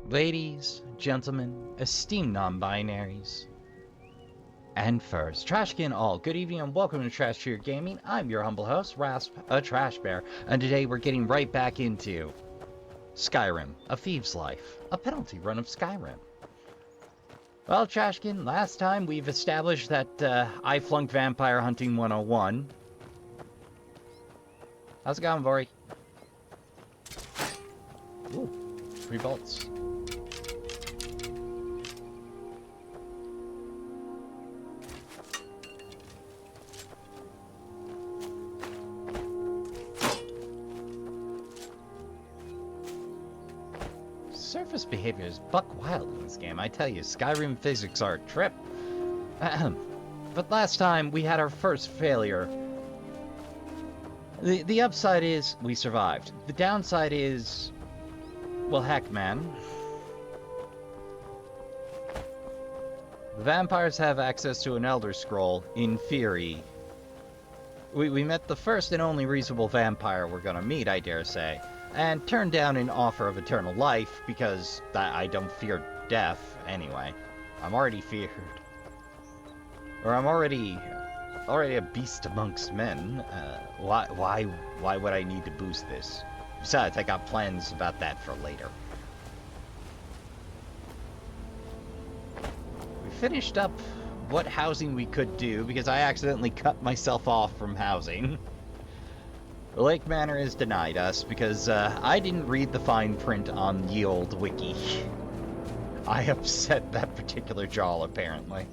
Ladies, gentlemen, esteemed non-binaries, and furs, Trashkin all, good evening and welcome to Trash Cheer Gaming. I'm your humble host, Rasp, a Trash Bear, and today we're getting right back into Skyrim, A Thieves' Life, a penalty run of Skyrim. Well, Trashkin, last time we've established that I flunked Vampire Hunting 101. How's it going, Vori? Ooh, 3 bolts. Surface behavior is buck wild in this game. I tell you, Skyrim physics are a trip. But last time we had our first failure. The upside is we survived. The downside is, well, heck, man. The vampires have access to an Elder Scroll, in theory. We met the first and only reasonable vampire we're gonna meet, I dare say. And turned down an offer of eternal life, because I don't fear death, anyway. I'm already feared. Or I'm already a beast amongst men. Why would I need to boost this? Besides, I got plans about that for later. We finished up what housing we could do, because I accidentally cut myself off from housing. The Lake Manor is denied us because I didn't read the fine print on the old wiki. I upset that particular jaw, apparently.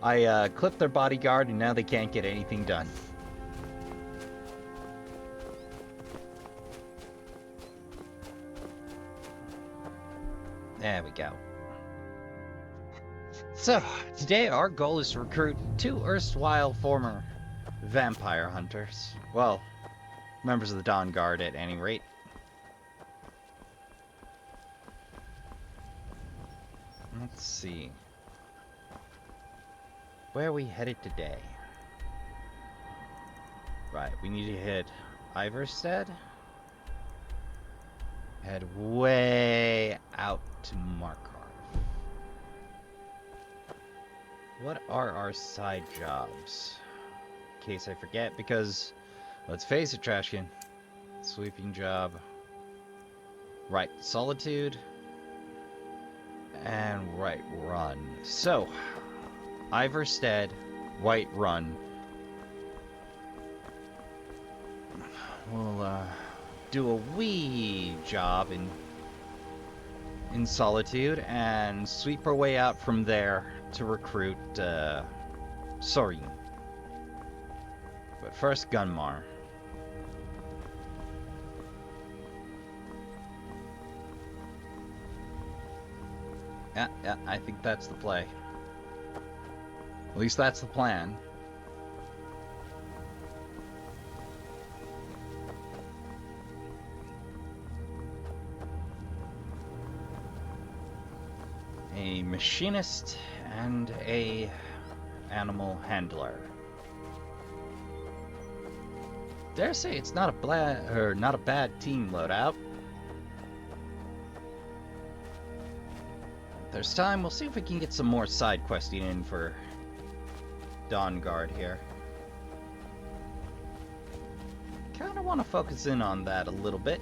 I clipped their bodyguard and now they can't get anything done. There we go. So, today our goal is to recruit 2 erstwhile former vampire hunters. Well, members of the Dawn Guard at any rate. Let's see. Where are we headed today? Right, we need to hit Iverstead. Head way out to Markarth. What are our side jobs? In case I forget, because let's face it, Trashkin. Sweeping job. Right, Solitude. And Right Run. So, Iverstead, White Run. We'll do a wee job in Solitude and sweep our way out from there to recruit Sorin. But first, Gunmar. Yeah, I think that's the play. At least that's the plan. A machinist and a animal handler. Dare say it's not a bad team loadout. If there's time, we'll see if we can get some more side questing in for Dawn Guard here. Kinda want to focus in on that a little bit.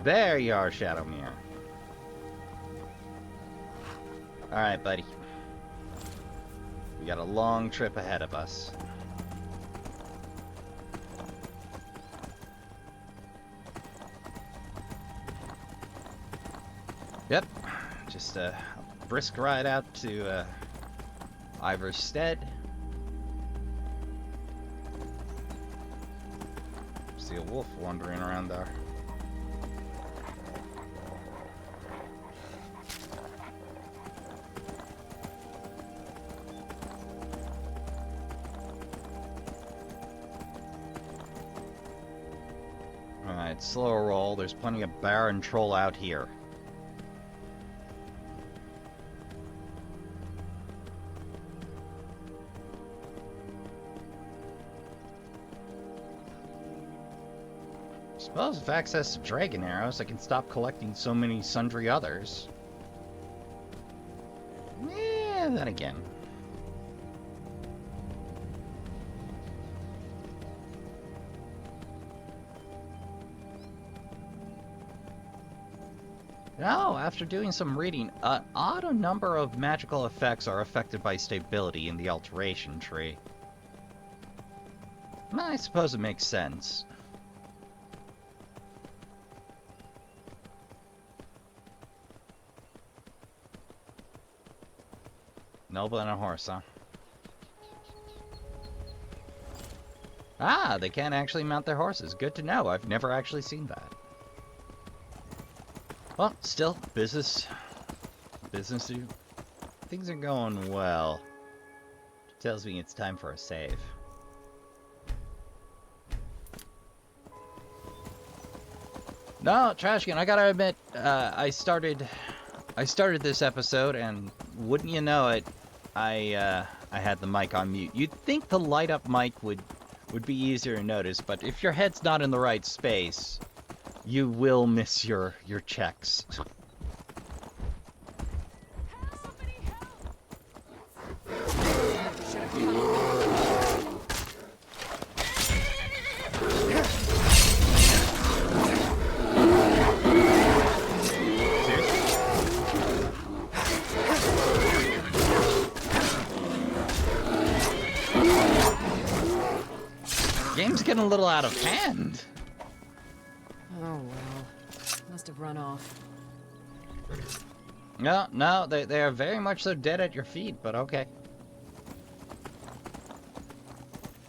There you are, Shadowmere. Alright, buddy. We got a long trip ahead of us. Yep, just a brisk ride out to Iverstead. See a wolf wandering around there. Alright, slower roll. There's plenty of bear and troll out here. Suppose with access to dragon arrows, I can stop collecting so many sundry others. Yeah, then again. No, after doing some reading, an odd number of magical effects are affected by stability in the alteration tree. I suppose it makes sense. Noble and a horse, huh? Ah, they can't actually mount their horses. Good to know. I've never actually seen that. Well, still, business. Business. Things are going well. Tells me it's time for a save. No, Trashkin, I gotta admit, I started this episode, and wouldn't you know it, I had the mic on mute. You'd think the light up mic would be easier to notice, but if your head's not in the right space, you will miss your checks. Game's getting a little out of hand. Oh well, must have run off. No, they are very much so dead at your feet, but okay.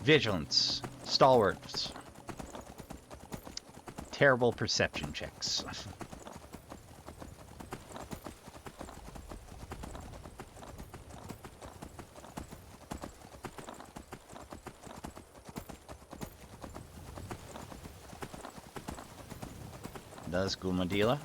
Vigilance, stalwarts, terrible perception checks. Does Gumadila?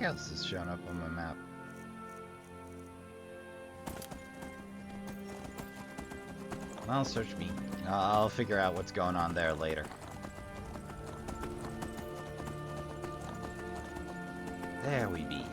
What else is showing up on my map? Well, search me. I'll figure out what's going on there later. There we be.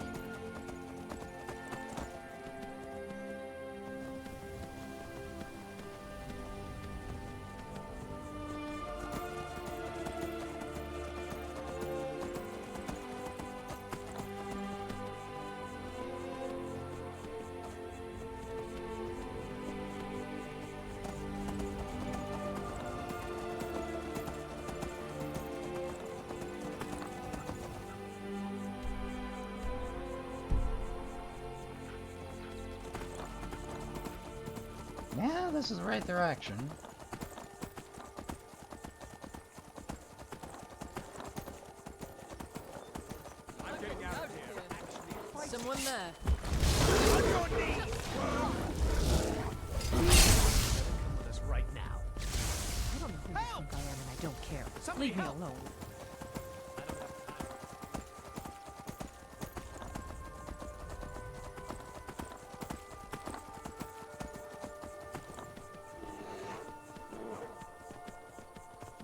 Yeah, this is the right direction. I'm getting out of here. Someone there. With us right now. I don't know who you think I am, and I don't care. Leave me alone.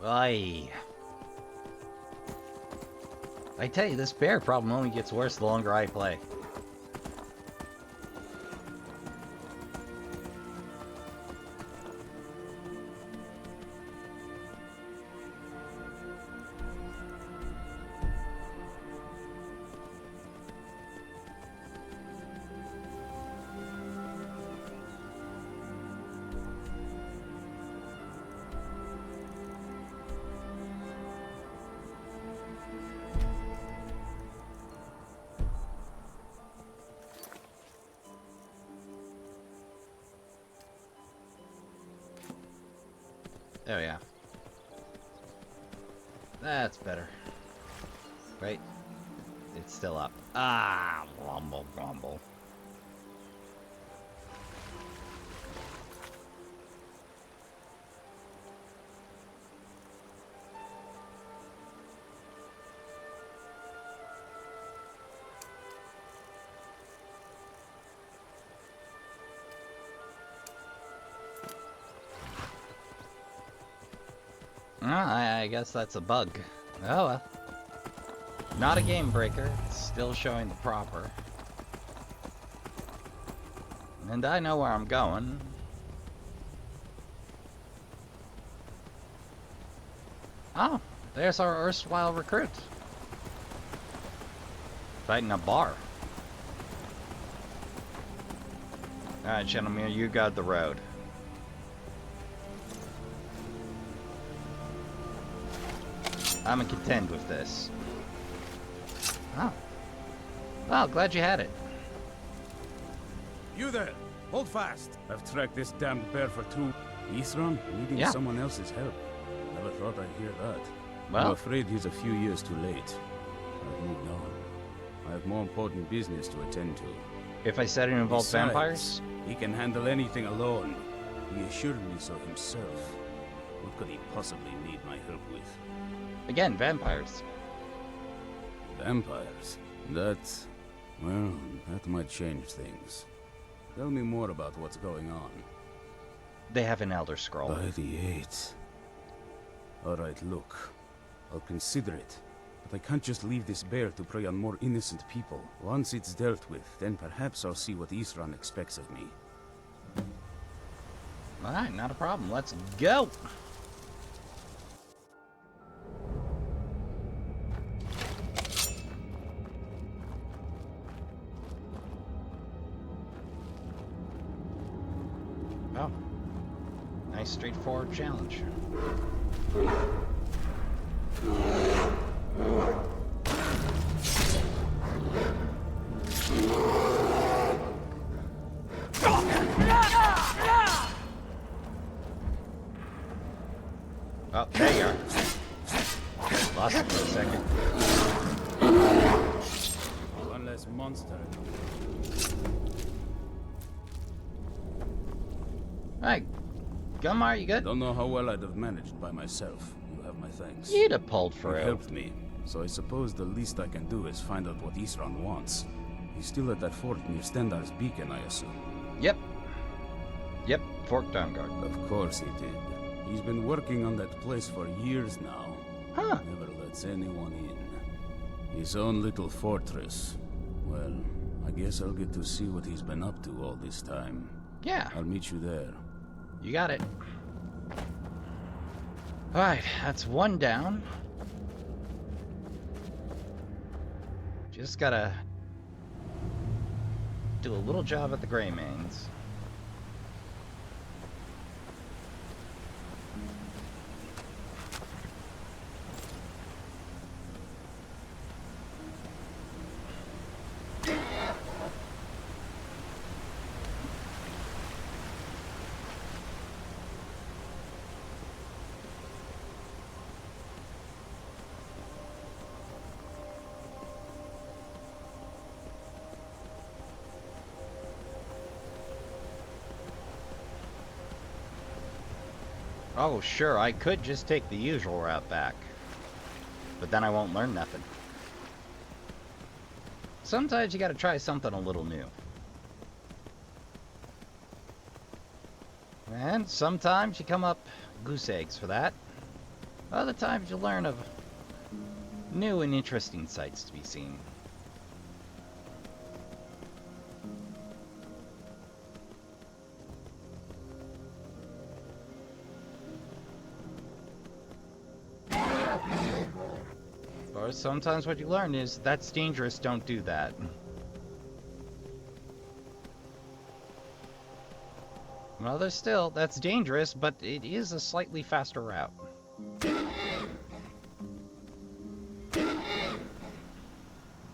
Aye. I tell you, this bear problem only gets worse the longer I play. Oh, yeah. That's better. Right? It's still up. Ah, rumble, rumble. I guess that's a bug. Oh well. Not a game breaker. It's still showing the proper. And I know where I'm going. Oh, there's our erstwhile recruit. Fighting a bar. Alright, gentlemen, you guard the road. I'm in contend with this. Oh. Well, glad you had it. You there! Hold fast! I've tracked this damned bear for 2... Isran? Needing someone else's help. Never thought I'd hear that. Well, I'm afraid he's a few years too late. I've moved on. I have more important business to attend to. if I said it involved Besides, vampires? He can handle anything alone. He assured me so himself. What could he possibly need my help with? Again, vampires. Vampires? That... well, that might change things. Tell me more about what's going on. They have an Elder Scroll. By the 8. Alright, look. I'll consider it. But I can't just leave this bear to prey on more innocent people. Once it's dealt with, then perhaps I'll see what Isran expects of me. Alright, not a problem. Let's go! Oh. Nice straightforward challenge. Oh, there you are. Lost it for a second. One less monster. Alright. Gumar, you good? Don't know how well I'd have managed by myself. You have my thanks. You'd have pulled You for it. helped me, so I suppose the least I can do is find out what Isran wants. He's still at that fort near Stendar's beacon, I assume. Yep. Yep, Fort Dawnguard. Of course he did. He's been working on that place for years now. Huh. Never lets anyone in. His own little fortress. Well, I guess I'll get to see what he's been up to all this time. Yeah, I'll meet you there. you got it. Alright, that's one down. Just gotta do a little job at the Grey Mains. Oh, sure, I could just take the usual route back. But then I won't learn nothing. Sometimes you gotta try something a little new. And sometimes you come up goose eggs for that. Other times you learn of new and interesting sights to be seen. Or sometimes what you learn is, that's dangerous, don't do that. Well, there's still, that's dangerous, but it is a slightly faster route.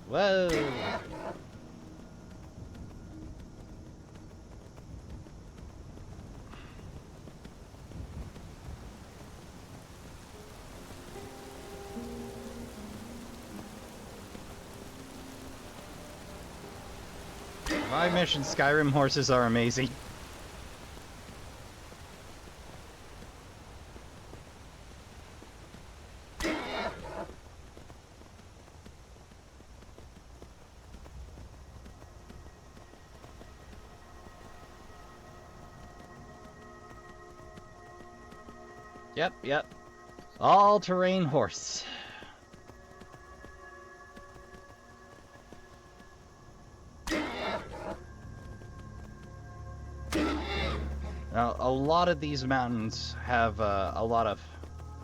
Whoa! My mission, Skyrim horses are amazing. Yep. All-terrain horse. Now, a lot of these mountains have a lot of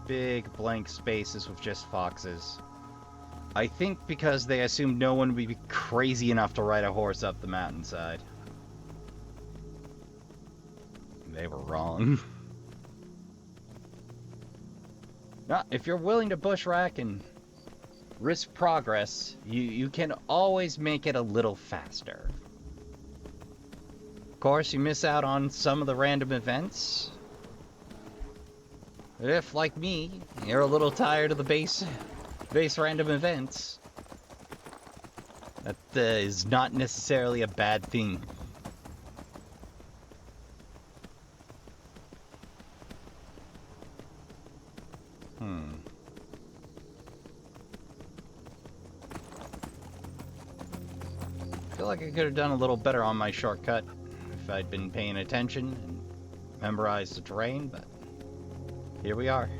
big blank spaces with just foxes. I think because they assumed no one would be crazy enough to ride a horse up the mountainside. They were wrong. Now, if you're willing to bushwhack and risk progress, you can always make it a little faster. Of course, you miss out on some of the random events. If, like me, you're a little tired of the base random events, that is not necessarily a bad thing. I feel like I could have done a little better on my shortcut if I'd been paying attention and memorized the terrain, but here we are.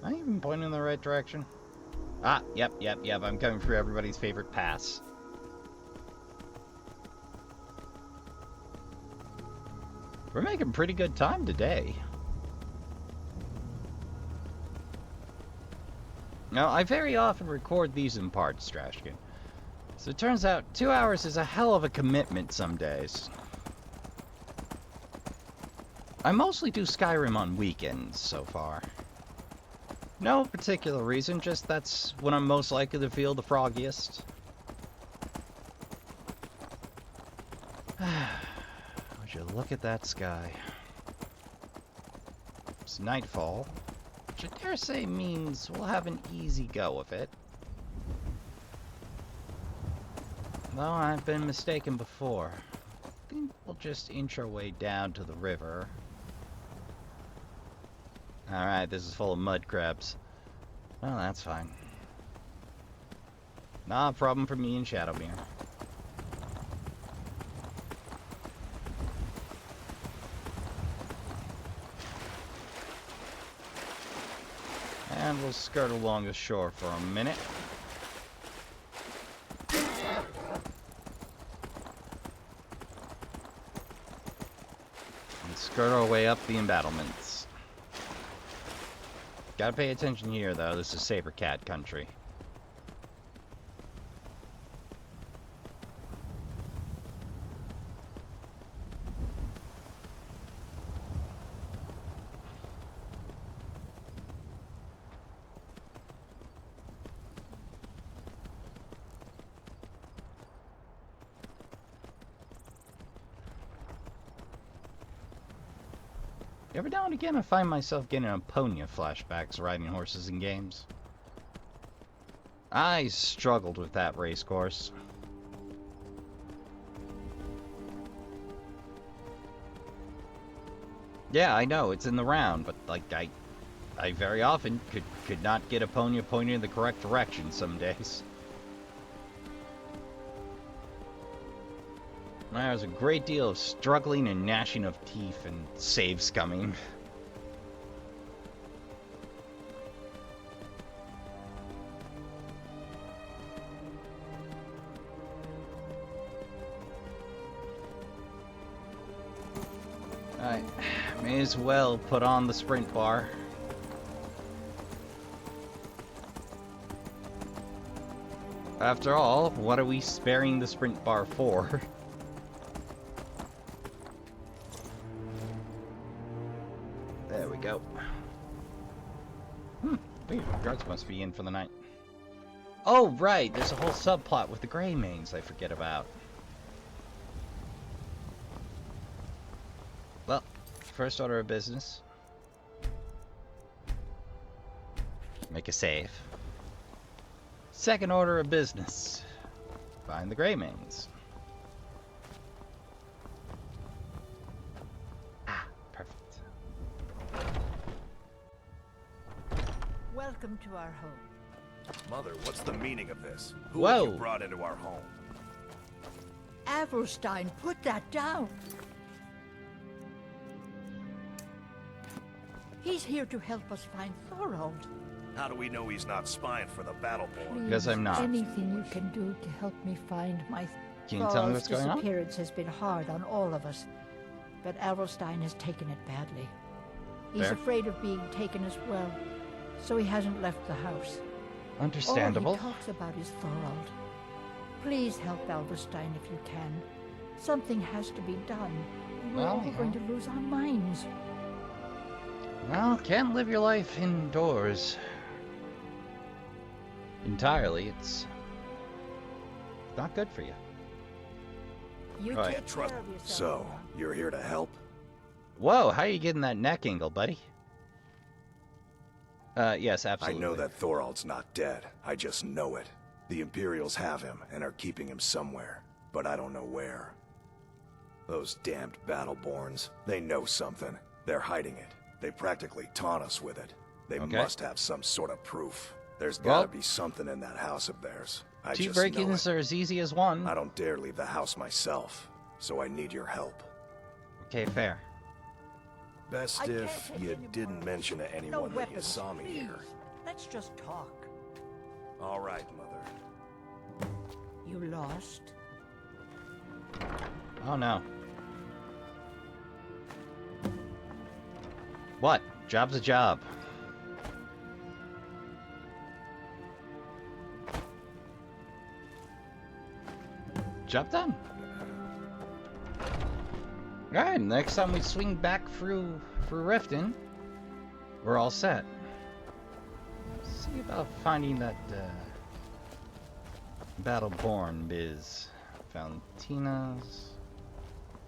Am I even pointing in the right direction? Ah, yep. I'm coming through everybody's favorite pass. We're making pretty good time today. Now, I very often record these in parts, Trashkin. So it turns out 2 hours is a hell of a commitment some days. I mostly do Skyrim on weekends so far. No particular reason, just that's when I'm most likely to feel the froggiest. Would you look at that sky? It's nightfall, which I dare say means we'll have an easy go of it. Though I've been mistaken before. I think we'll just inch our way down to the river. Alright, this is full of mud crabs. Well, that's fine. Not a problem for me and Shadowmere. And we'll skirt along the shore for a minute. And skirt our way up the embattlements. Gotta pay attention here, though. This is Saber Cat country. Every now and again I find myself getting Apponia flashbacks riding horses in games. I struggled with that race course. Yeah, I know, it's in the round, but like I very often could not get Apponia pointing in the correct direction some days. There was a great deal of struggling and gnashing of teeth and save scumming. I may as well put on the sprint bar. After all, what are we sparing the sprint bar for? There we go. Wait, guards must be in for the night. Oh, right, there's a whole subplot with the Greymanes I forget about. Well, first order of business. Make a save. Second order of business. Find the Greymings. Ah, perfect. Welcome to our home. Mother, what's the meaning of this? Who Whoa. have you brought into our home? Avrelstein, put that down. He's here to help us find Thorold. How do we know he's not spying for the Battleborn? Because I'm not. Anything you can do to help me find my Can you tell me Thorold's what's going on? disappearance has been hard on all of us, but Avrelstein has taken it badly. He's Fair. afraid of being taken as well, so he hasn't left the house. Understandable. All he talks about is Thorold. Please help Avrelstein if you can. Something has to be done. We're Well, all yeah. going to lose our minds. Well, can't live your life indoors entirely. It's not good for you. You Right. take care of yourself. So, you're here to help? Whoa, how are you getting that neck angle, buddy? Yes, absolutely. I know that Thorold's not dead. I just know it. The Imperials have him and are keeping him somewhere, but I don't know where. Those damned Battleborns, they know something. They're hiding it. They practically taunt us with it. They Okay. must have some sort of proof. There's Well, gotta be something in that house of theirs. I Two just know break-ins it. are as easy as one. I don't dare leave the house myself, so I need your help. Okay, fair. Best I can't if take you any more didn't of this. mention to No anyone that you weapons, saw me please. here. Let's just talk. All right, Mother. You lost? Oh no. What? Job's a job. Job done. Alright, next time we swing back through Riften, we're all set. See about finding that Battleborn biz. Valentina's.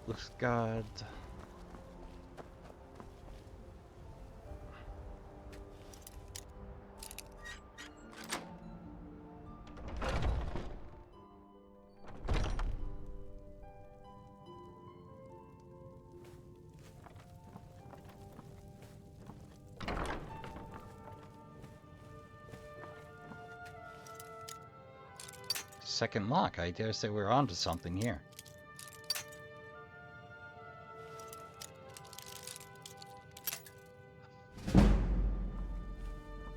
Looks god. Second lock. I dare say we're onto something here. I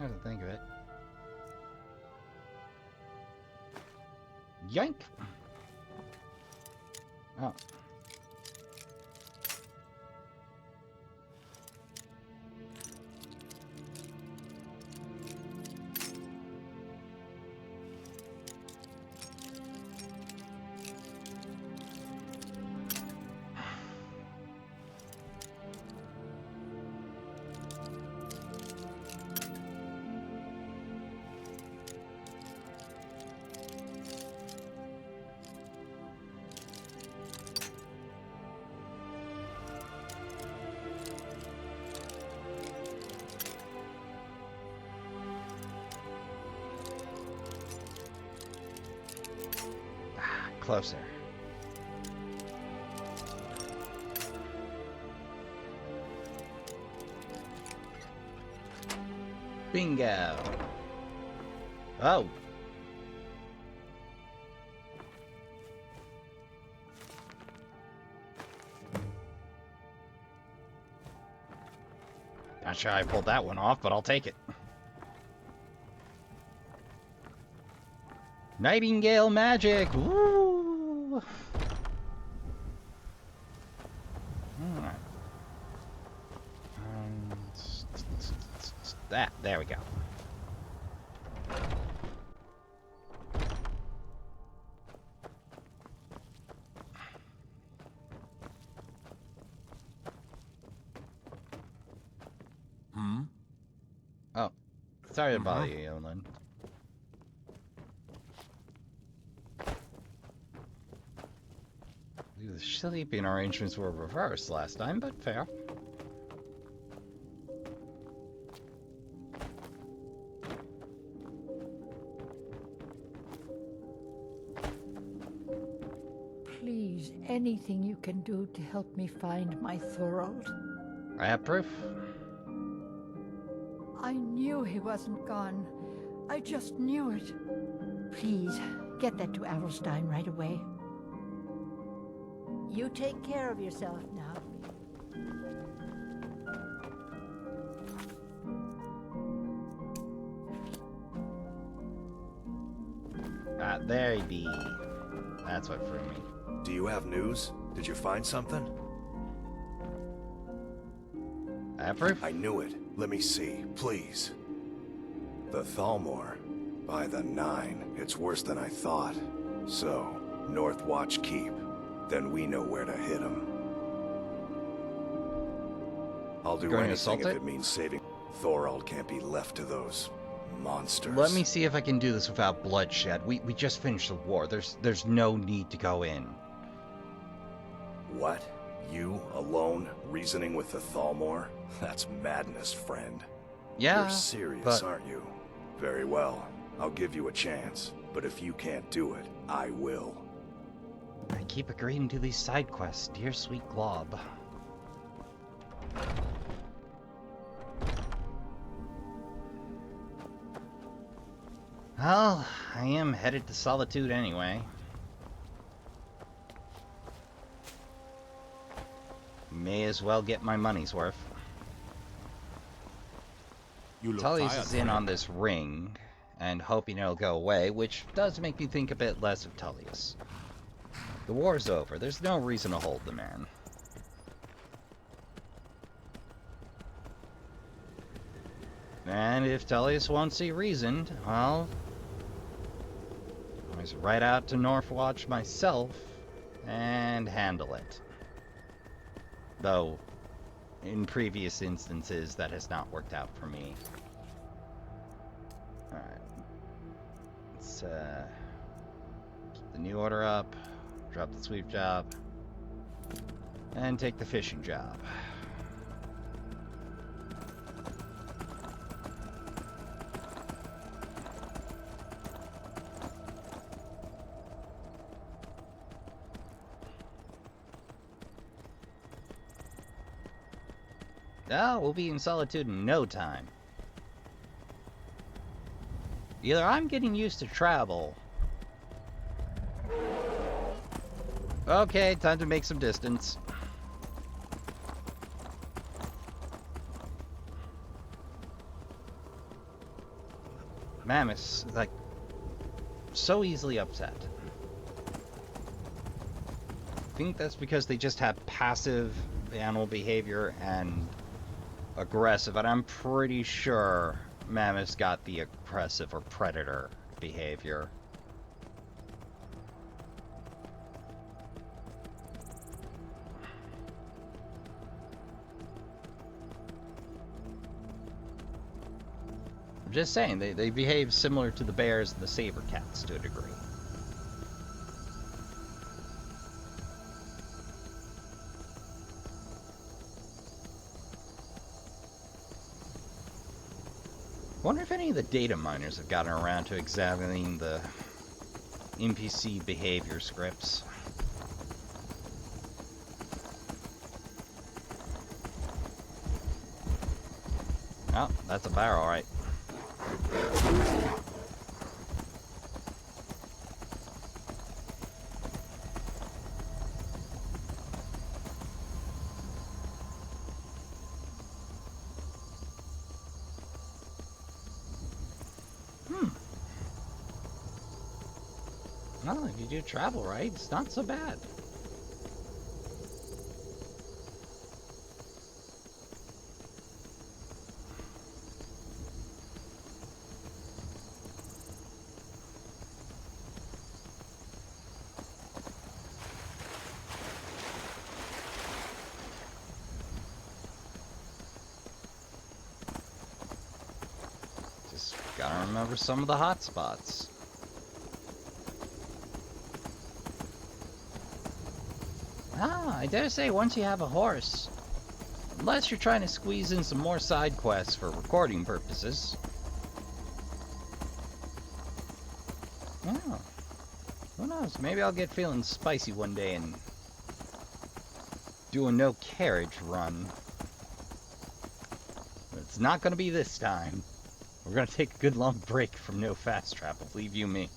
didn't think of it. Yank! Oh. Closer. Bingo. Oh. Not sure I pulled that one off, but I'll take it. Nightingale magic! Woo! Alright. That, there we go. Oh, sorry to bother you, Yolan. The sleeping arrangements were reversed last time, but fair. Please, anything you can do to help me find my Thorold. I have proof. I knew he wasn't gone. I just knew it. Please, get that to Adelstein right away. You take care of yourself now. Ah, there he be. That's what threw me. Do you have news? Did you find something? I have proof. I knew it. Let me see, please. The Thalmor. By the 9, it's worse than I thought. So, North Watch Keep. Then we know where to hit him. I'll do Going to anything assault if it? it means saving. Thorold can't be left to those monsters. Let me see if I can do this without bloodshed. We just finished the war. There's no need to go in. What? You, alone, reasoning with the Thalmor? That's madness, friend. Yeah, You're serious, but aren't you? Very well. I'll give you a chance. But if you can't do it, I will. I keep agreeing to these side quests, dear sweet Glob. Well, I am headed to Solitude anyway. May as well get my money's worth. You look Tullius tired, is in friend. on this ring, and hoping it'll go away, which does make me think a bit less of Tullius. The war's over. There's no reason to hold the man. And if Tullius won't see reason, well, I was right out to Northwatch myself and handle it. Though, in previous instances, that has not worked out for me. Alright. Let's, keep the new order up, drop the sweep job, and take the fishing job. Oh, we'll be in Solitude in no time. Either I'm getting used to travel. Okay, time to make some distance. Mammoths, like, so easily upset. I think that's because they just have passive animal behavior and aggressive, and I'm pretty sure Mammoth's got the aggressive or predator behavior. I'm just saying, they behave similar to the bears and the saber cats to a degree. Wonder if any of the data miners have gotten around to examining the NPC behavior scripts. Oh, that's a barrel, right? Well, if you do travel right, it's not so bad. Just gotta remember some of the hot spots. Ah, I dare say once you have a horse, unless you're trying to squeeze in some more side quests for recording purposes. Oh, who knows? knows? Maybe I'll get feeling spicy one day and do a no carriage run. But it's not gonna be this time. We're gonna take a good long break from no fast travel, believe you me.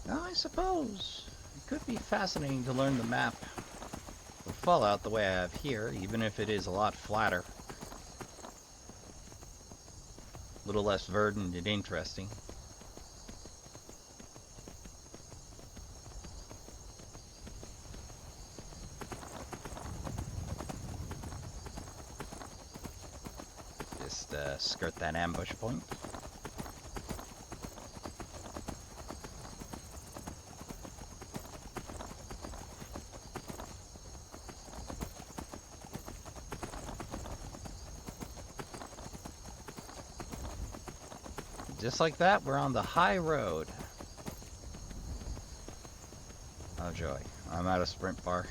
Now, I suppose it could be fascinating to learn the map of Fallout the way I have here, even if it is a lot flatter. A little less verdant and interesting. Just skirt that ambush point. Just like that, we're on the high road. Oh joy, I'm out of sprint bar.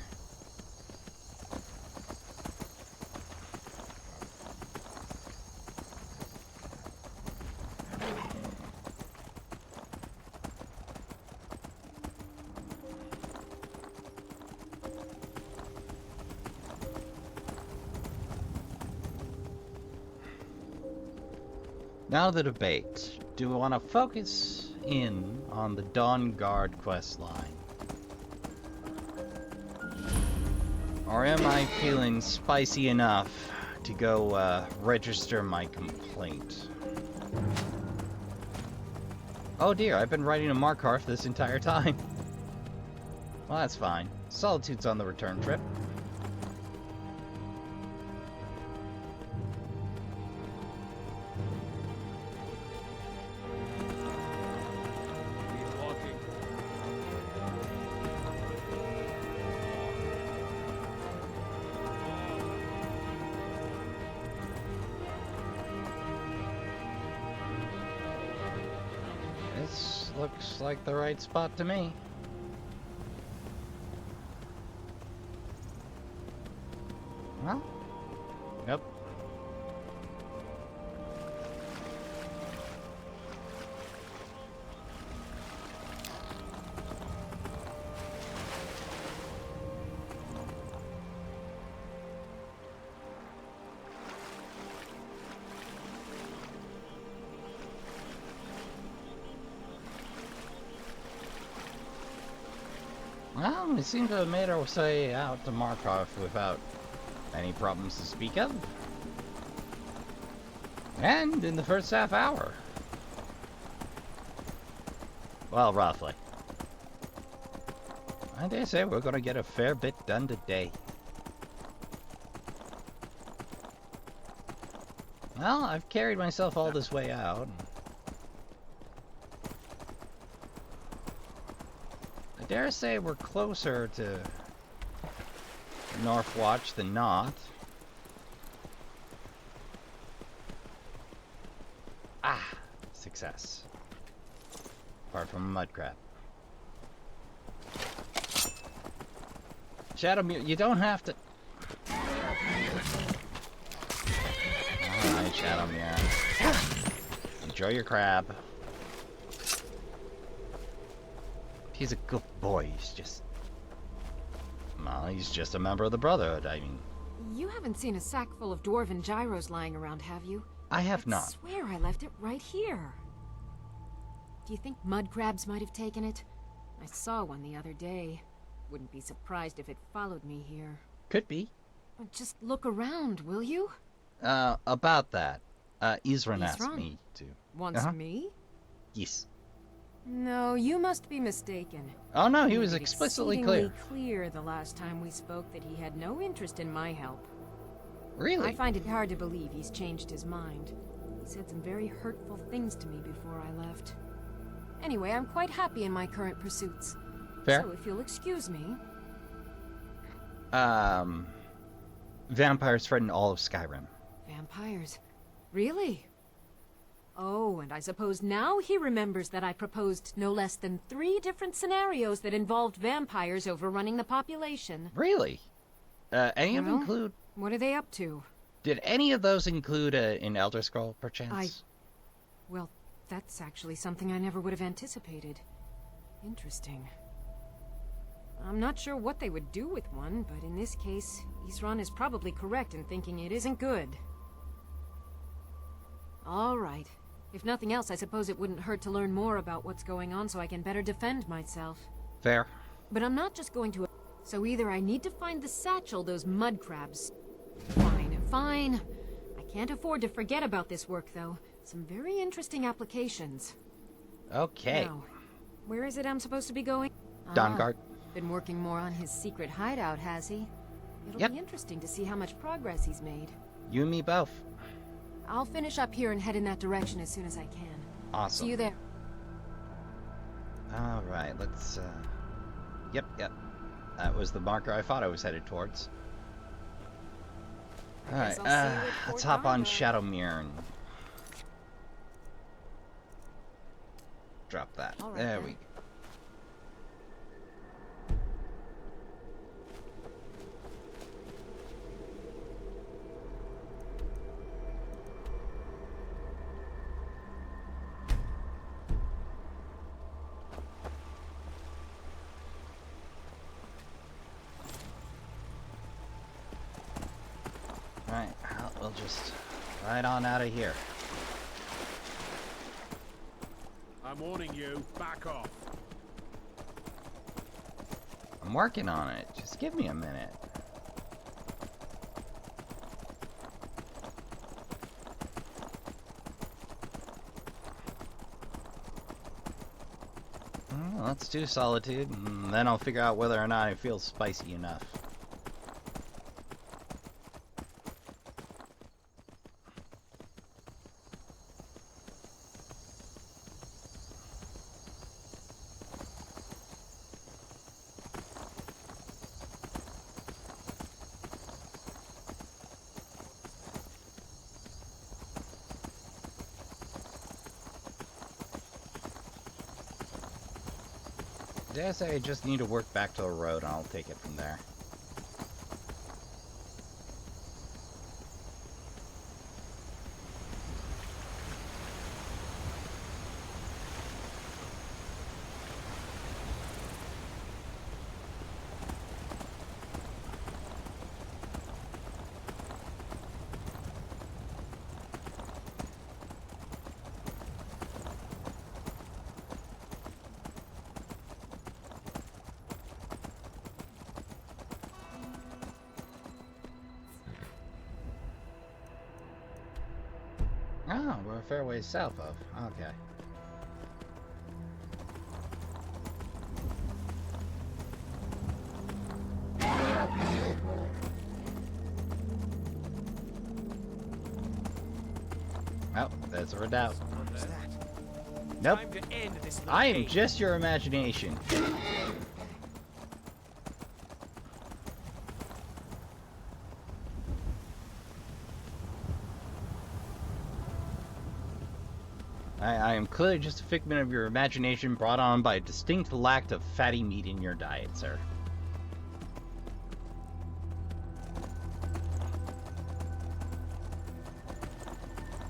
Now the debate. Do we want to focus in on the Dawn Guard quest line? Or am I feeling spicy enough to go register my complaint? Oh dear, I've been writing a Markarth this entire time. Well, that's fine. Solitude's on the return trip. This looks like the right spot to me. Well, yep. Well, we seem to have made our way out to Markarth without any problems to speak of. And in the first half hour. Well, roughly. I dare say we're gonna get a fair bit done today. Well, I've carried myself all this way out. I dare say we're closer to Northwatch than not. Ah, success. Apart from a mud crab. Shadow Mute, you don't have to. Alright, Shadow Mute. Enjoy your crab. He's a good boy. He's just... Well, he's just a member of the Brotherhood, I mean. You haven't seen a sack full of dwarven gyros lying around, have you? I have not. I swear I left it right here. Do you think mud crabs might have taken it? I saw one the other day. Wouldn't be surprised if it followed me here. Could be. Just look around, will you? About that. Isran asked me to. Wants me? Yes. No, you must be mistaken. Oh no, he He was made explicitly exceedingly clear. clear the last time we spoke that he had no interest in my help. Really? I find it hard to believe he's changed his mind. He said some very hurtful things to me before I left. Anyway, I'm quite happy in my current pursuits. Fair. So if you'll excuse me... Vampires threaten all of Skyrim. Vampires? Really? Oh, and I suppose now he remembers that I proposed no less than 3 different scenarios that involved vampires overrunning the population. Really? Any of them Well, include... What are they up to? Did any of those include an Elder Scroll, perchance? Well, that's actually something I never would have anticipated. Interesting. I'm not sure what they would do with one, but in this case, Isran is probably correct in thinking it isn't good. All right. If nothing else, I suppose it wouldn't hurt to learn more about what's going on so I can better defend myself. Fair. But I'm not just going to... So either I need to find the satchel those mud crabs... Fine. I can't afford to forget about this work, though. Some very interesting applications. Okay. Now, where is it I'm supposed to be going? Dawnguard. Been working more on his secret hideout, has he? It'll Yep. be interesting to see how much progress he's made. You and me both. I'll finish up here and head in that direction as soon as I can. Awesome. See you there. Alright, let's, Yep. That was the marker I thought I was headed towards. Alright, guess I'll see you at let's Fort hop on Barnard. Shadowmere and... drop that. All right, There then. we go. Alright, we'll just ride on out of here. I'm warning you, back off. I'm working on it. Just give me a minute. Well, let's do Solitude, and then I'll figure out whether or not it feels spicy enough. Dare I say I just need to work back to the road and I'll take it from there. Oh, we're a fair ways south of. Okay. Oh, there's a redoubt. What's that? Nope. Time to end this I am game. just your imagination. I am clearly just a figment of your imagination brought on by a distinct lack of fatty meat in your diet, sir.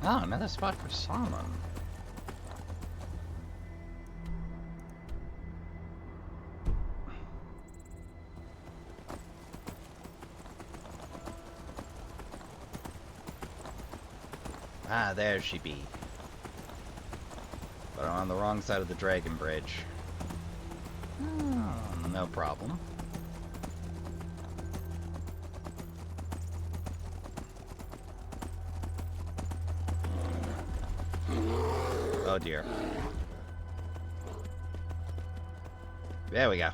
Oh, another spot for salmon. Ah, there she be. But I'm on the wrong side of the Dragon Bridge. Oh, no problem. Oh dear. There we go.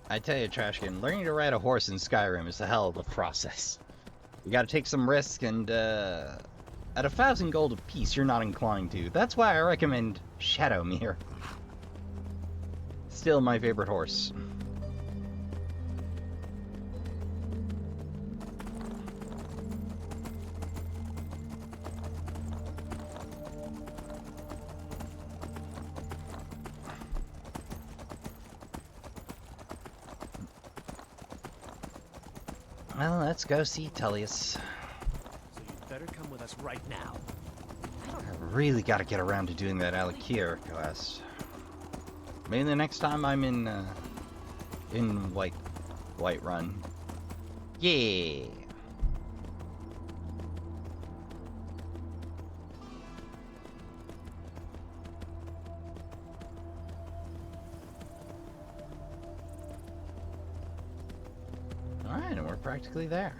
I tell you, Trashkin, learning to ride a horse in Skyrim is a hell of a process. You gotta take some risk, and, at 1,000 gold apiece, you're not inclined to. That's why I recommend Shadowmere. Still my favorite horse. Well, let's go see Tullius. So you'd better come with us right now. I really gotta get around to doing that Alakir quest. Maybe the next time I'm in Whiterun. Yeah. Alright, and we're practically there.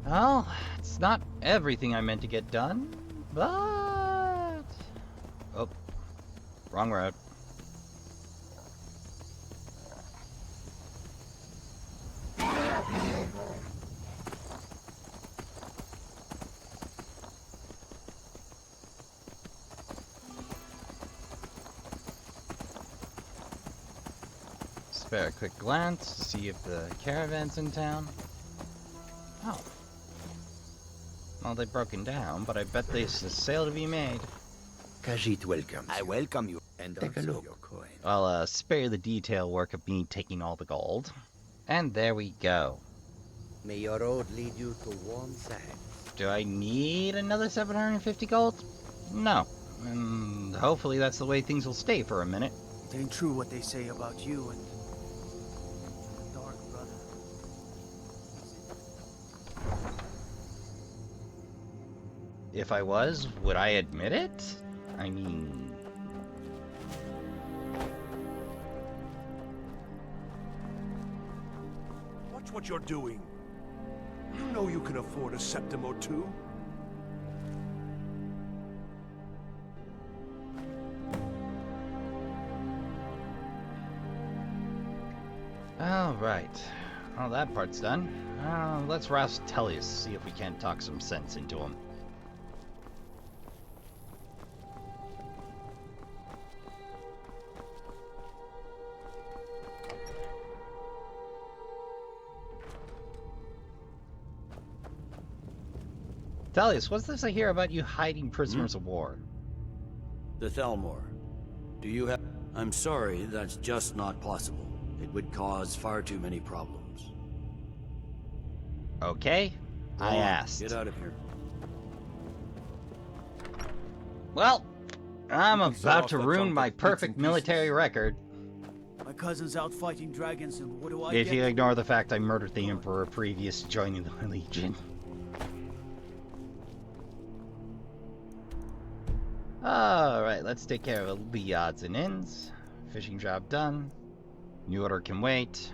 Well, it's not everything I meant to get done, but... Oh, wrong road. Spare a quick glance to see if the caravan's in town. Oh. Well, they've broken down, but I bet there's a sale to be made. Khajiit welcomes you. I welcome you. And take a look. Your coin. I'll spare the detail work of me taking all the gold. And there we go. May your road lead you to warm sands. Do I need another 750 gold? No. And hopefully that's the way things will stay for a minute. It ain't true what they say about you and the Dark Brother. If I was, would I admit it? I mean... Watch what you're doing. You know you can afford a septim or two. Alright. Well, that part's done. Let's rouse Tullius, see if we can't talk some sense into him. Tullius, what's this I hear about you hiding prisoners of war? The Thalmor. Do you have... I'm sorry, that's just not possible. It would cause far too many problems. Okay, I asked. Get out of here. Well, I'm You can set about off to that ruin junk my in bits and perfect military pieces. record My cousin's out fighting dragons, and what do I if get? you ignore the fact I murdered the Emperor previous to joining the Legion. Alright, let's take care of the odds and ends. Fishing job done. New order can wait.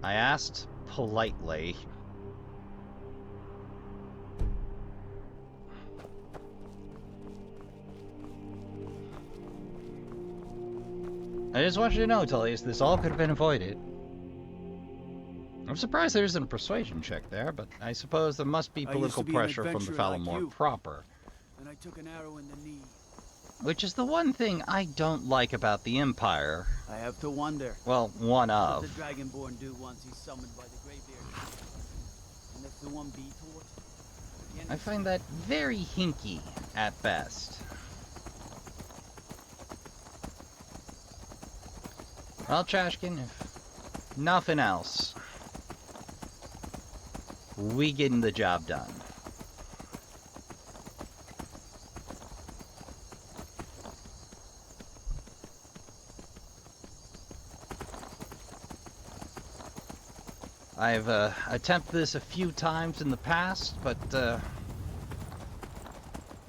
I asked politely. I just want you to know, Tullius, this all could have been avoided. I'm surprised there isn't a persuasion check there, but I suppose there must be I used political to be an pressure from the adventurer like Falamor you. proper. And I took an arrow in the knee. Which is the one thing I don't like about the Empire. I have to wonder. Well, one What of. does the Dragonborn do once he's summoned by the Greybeard? And if the one be taught? I find that very hinky at best. Well, Trashkin, if nothing else, we getting the job done. I've attempted this a few times in the past, but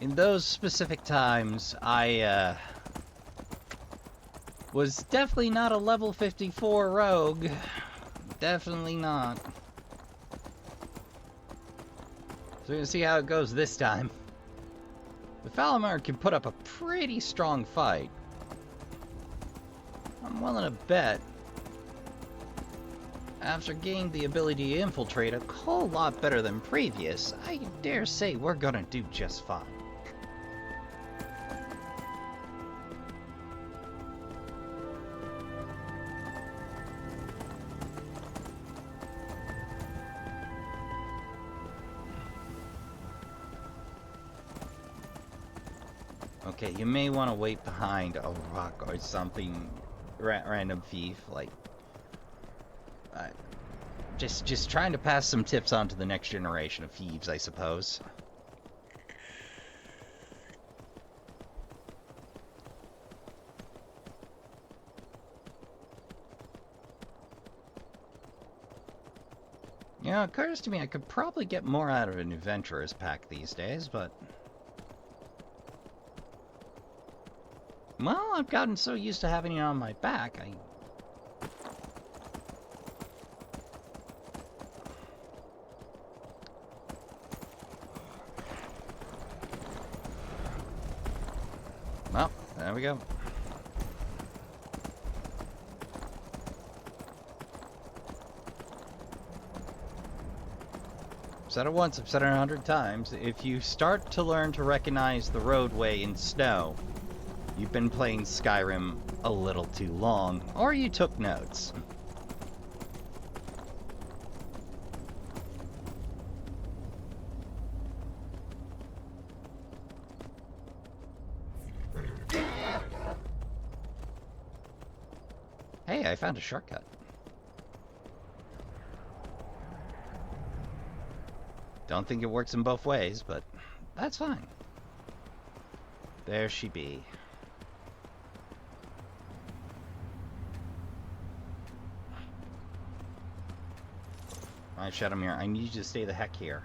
in those specific times, I was definitely not a level 54 rogue. Definitely not. So we're gonna see how it goes this time. The Falamar can put up a pretty strong fight. I'm willing to bet, after gaining the ability to infiltrate a whole lot better than previous, I dare say we're gonna do just fine. Okay, you may want to wait behind a rock or something. Random thief, like... just trying to pass some tips on to the next generation of thieves, I suppose. You know, it occurs to me I could probably get more out of an adventurer's pack these days, but... Well, I've gotten so used to having it on my back, Well, there we go. I've said it once, I've said it 100 times. If you start to learn to recognize the roadway in snow, you've been playing Skyrim a little too long, or you took notes. Hey, I found a shortcut. Don't think it works in both ways, but that's fine. There she be. Alright, Shadowmere, I need you to stay the heck here.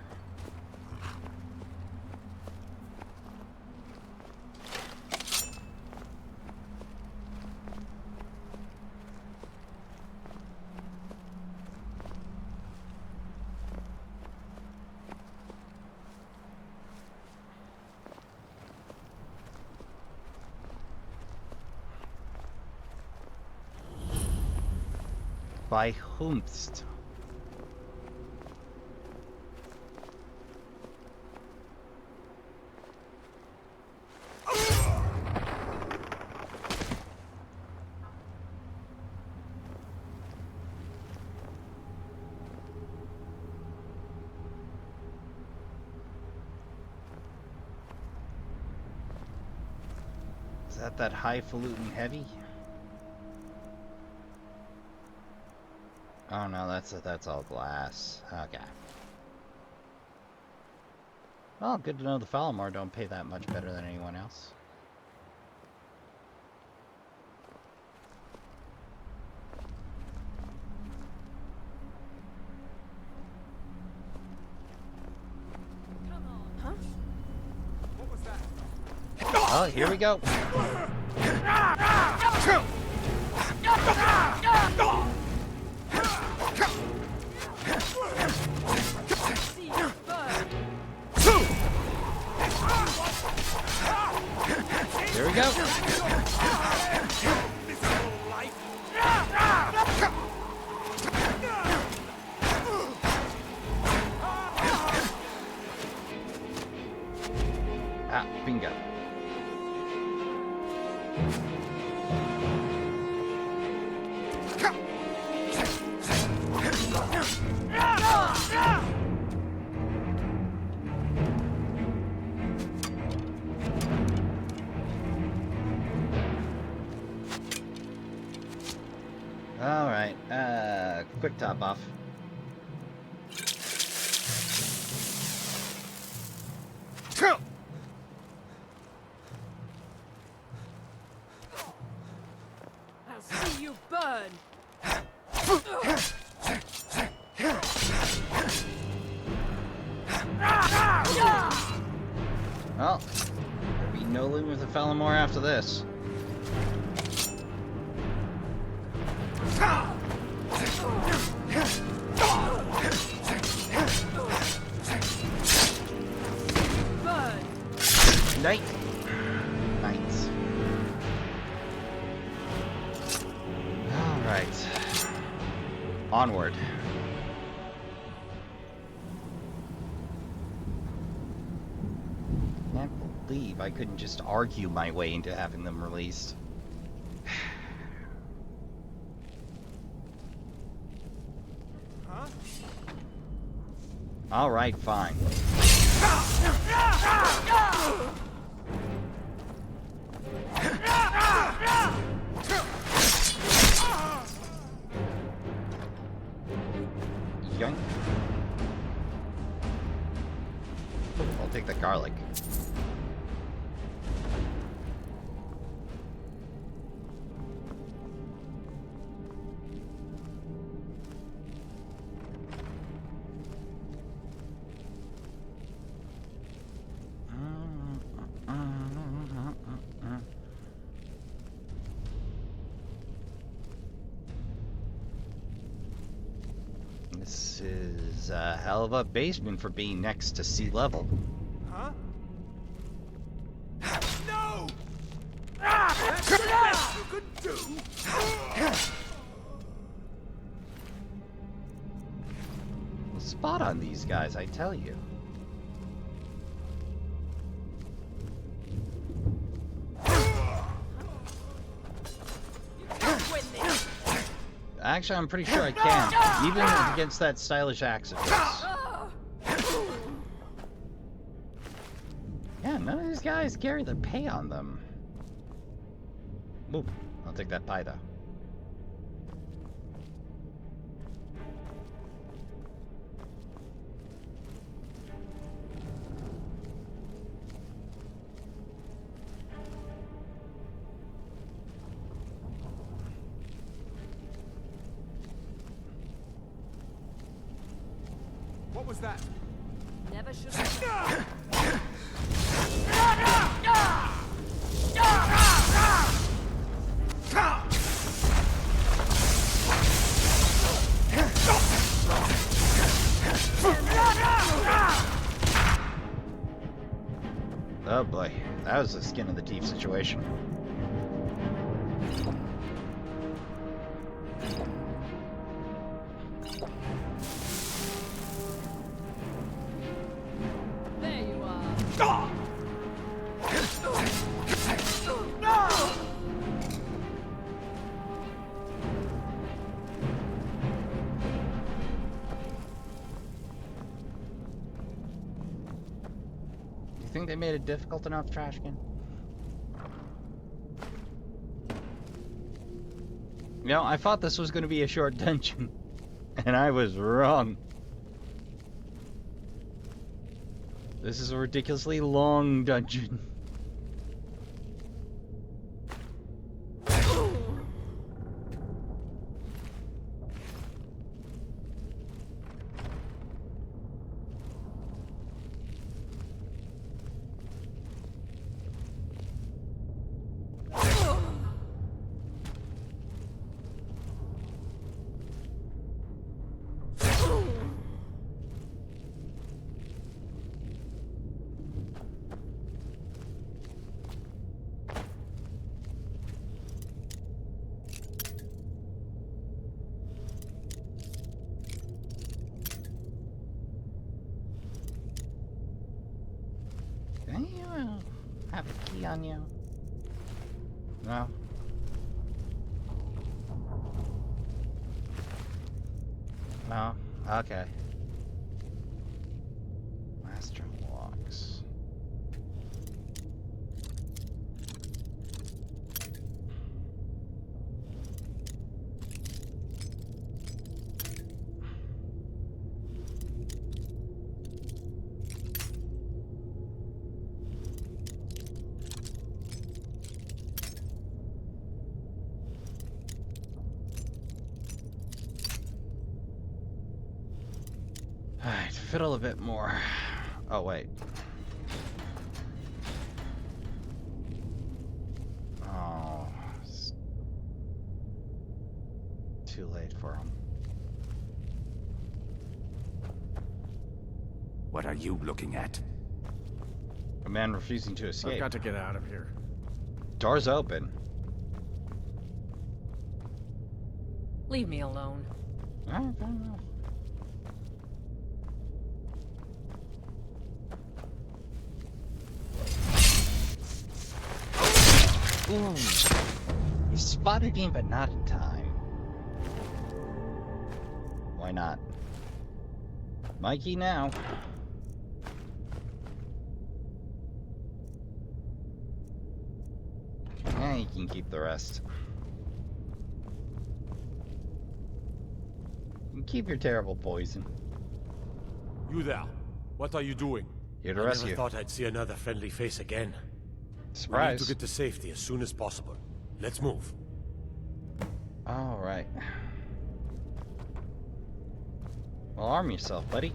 By whomst? Is that highfalutin heavy? Oh no, that's all glass. Okay. Well, good to know the Falmor don't pay that much better than anyone else. Huh? What was that? Oh, here we go. Here we go. Ah, bingo. Alright, quick top off. I'll see you burn! Well, there'll be no living with the Falmor after this. Night. Nights. Alright. Onward. Can't believe I couldn't just argue my way into having them released. Huh? Alright, fine. yoink. I'll take the garlic. This is a hell of a basement for being next to sea level. Huh? No! That's the best you could do! Spot on these guys, I tell you. Actually, I'm pretty sure I can, even against that stylish axe of his. Yeah, none of these guys carry the pay on them. Ooh, I'll take that pie, though. What was that? Never should have. Oh boy, that was a skin of the teeth situation. There you are. You think they made it difficult enough, Trashkin? You know, I thought this was going to be a short dungeon, and I was wrong. This is a ridiculously long dungeon. Do you have a key on you? No? No? Okay. Master locks. Alright, fiddle a bit more. Oh, wait. Oh. It's too late for him. What are you looking at? A man refusing to escape. I've got to get out of here. Door's open. Leave me alone. Alright, fair enough. Ooh. You spotted me, but not in time. Why not? Mikey now. Yeah, you can keep the rest. Keep your terrible poison. You there. What are you doing? Here to I rescue. never thought I'd see another friendly face again. We need Surprise. to get to safety as soon as possible. Let's move. All right. Well, arm yourself, buddy.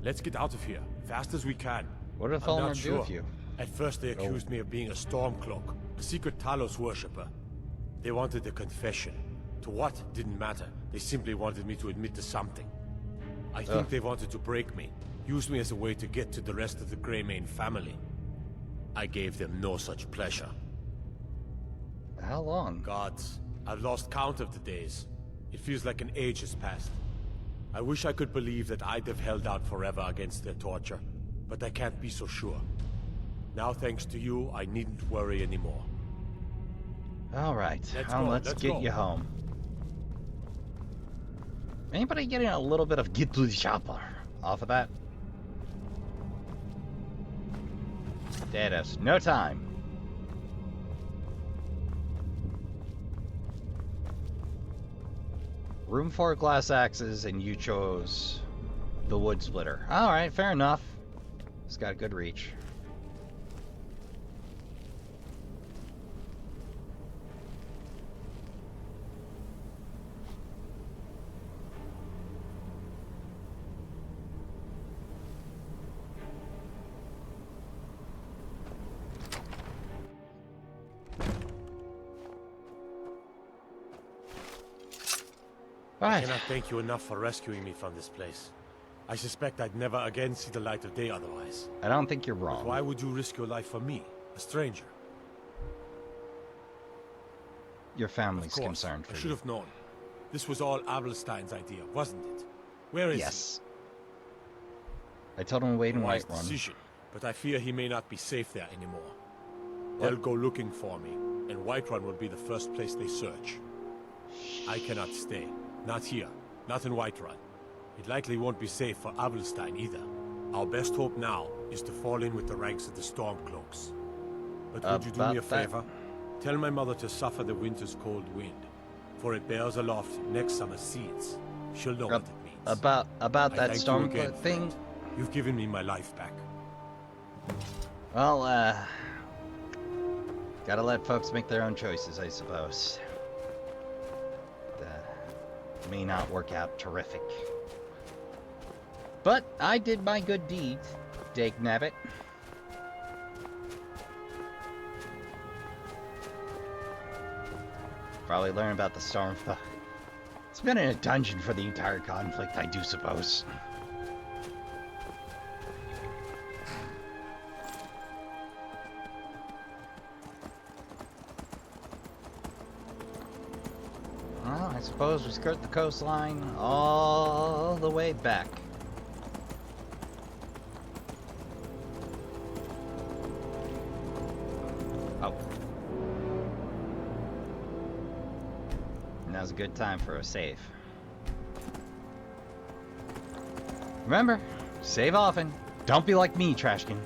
Let's get out of here, fast as we can. What did I'm Fulero not do sure. with you? At first they accused me of being a Stormcloak, a secret Talos worshipper. They wanted a confession. To what? Didn't matter. They simply wanted me to admit to something. I think they wanted to break me, use me as a way to get to the rest of the Greymane family. I gave them no such pleasure. How long? Gods, I've lost count of the days. It feels like an age has passed. I wish I could believe that I'd have held out forever against their torture, but I can't be so sure. Now, thanks to you, I needn't worry anymore. All right. Let's get go. you home. Anybody getting a little bit of get to the chopper off of that? Dados, no time. Room 4 glass axes, and you chose the wood splitter. All right, fair enough. It's got a good reach. I Right. cannot thank you enough for rescuing me from this place. I suspect I'd never again see the light of day otherwise. I don't think you're But wrong. why would you risk your life for me, a stranger? Your Of family's course, concerned I for should you. have known. This was all Avelstein's idea, wasn't it? Where is he? Yes. I told him to wait in Wise Whiterun. decision, but I fear he may not be safe there anymore. What? They'll go looking for me, and Whiterun will be the first place they search. I cannot stay. Not here. Not in Whiterun. It likely won't be safe for Avelstein either. Our best hope now is to fall in with the ranks of the Stormcloaks. But would you do me a About that- favor? Tell my mother to suffer the winter's cold wind, for it bears aloft next summer's seeds. She'll know what it means. About I that thank you storm again, thing. friend. You've given me my life back. Well, gotta let folks make their own choices, I suppose. May not work out terrific. But I did my good deed, Dake Nabbit. Probably learn about the storm. It's been in a dungeon for the entire conflict, I do suppose. Well, I suppose we skirt the coastline all the way back. Oh. Now's a good time for a save. Remember, save often. Don't be like me, Trashkin.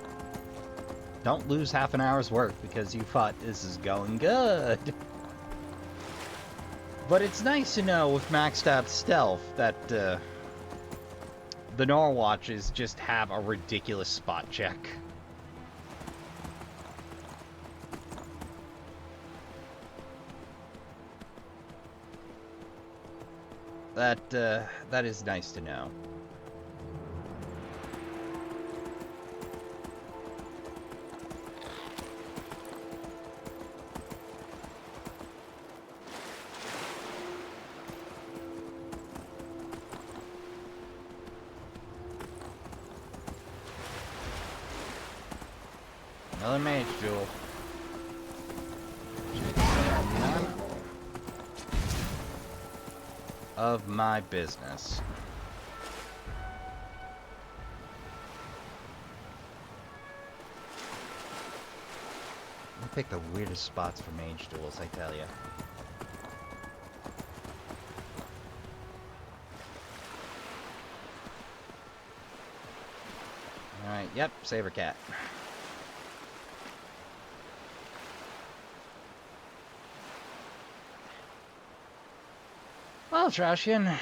Don't lose half an hour's work because you thought this is going good. But it's nice to know with maxed out stealth that the Norwatches just have a ridiculous spot check. That is nice to know. Another mage jewel. None of my business. I pick the weirdest spots for mage duels, I tell ya. Alright, yep, Saber Cat. Well, Trashkin,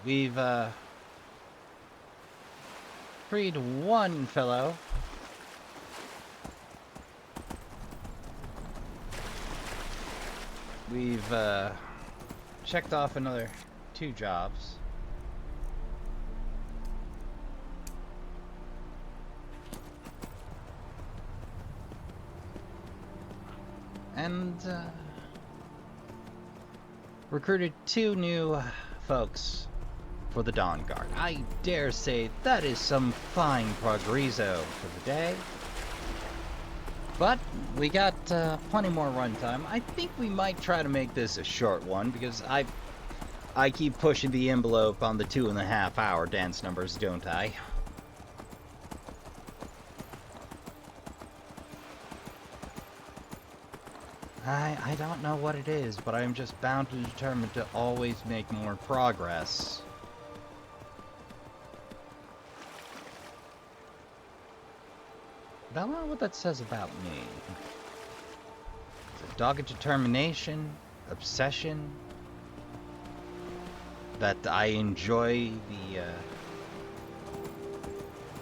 we've freed one fellow. We've checked off another 2 jobs. And recruited 2 new folks for the Dawn Guard. I dare say that is some fine progresso for the day. But we got plenty more runtime. I think we might try to make this a short one because I keep pushing the envelope on the 2.5 hour dance numbers, don't I? I don't know what it is, but I'm just bound and determined to always make more progress. But I don't know what that says about me. Is it dogged determination? Obsession? That I enjoy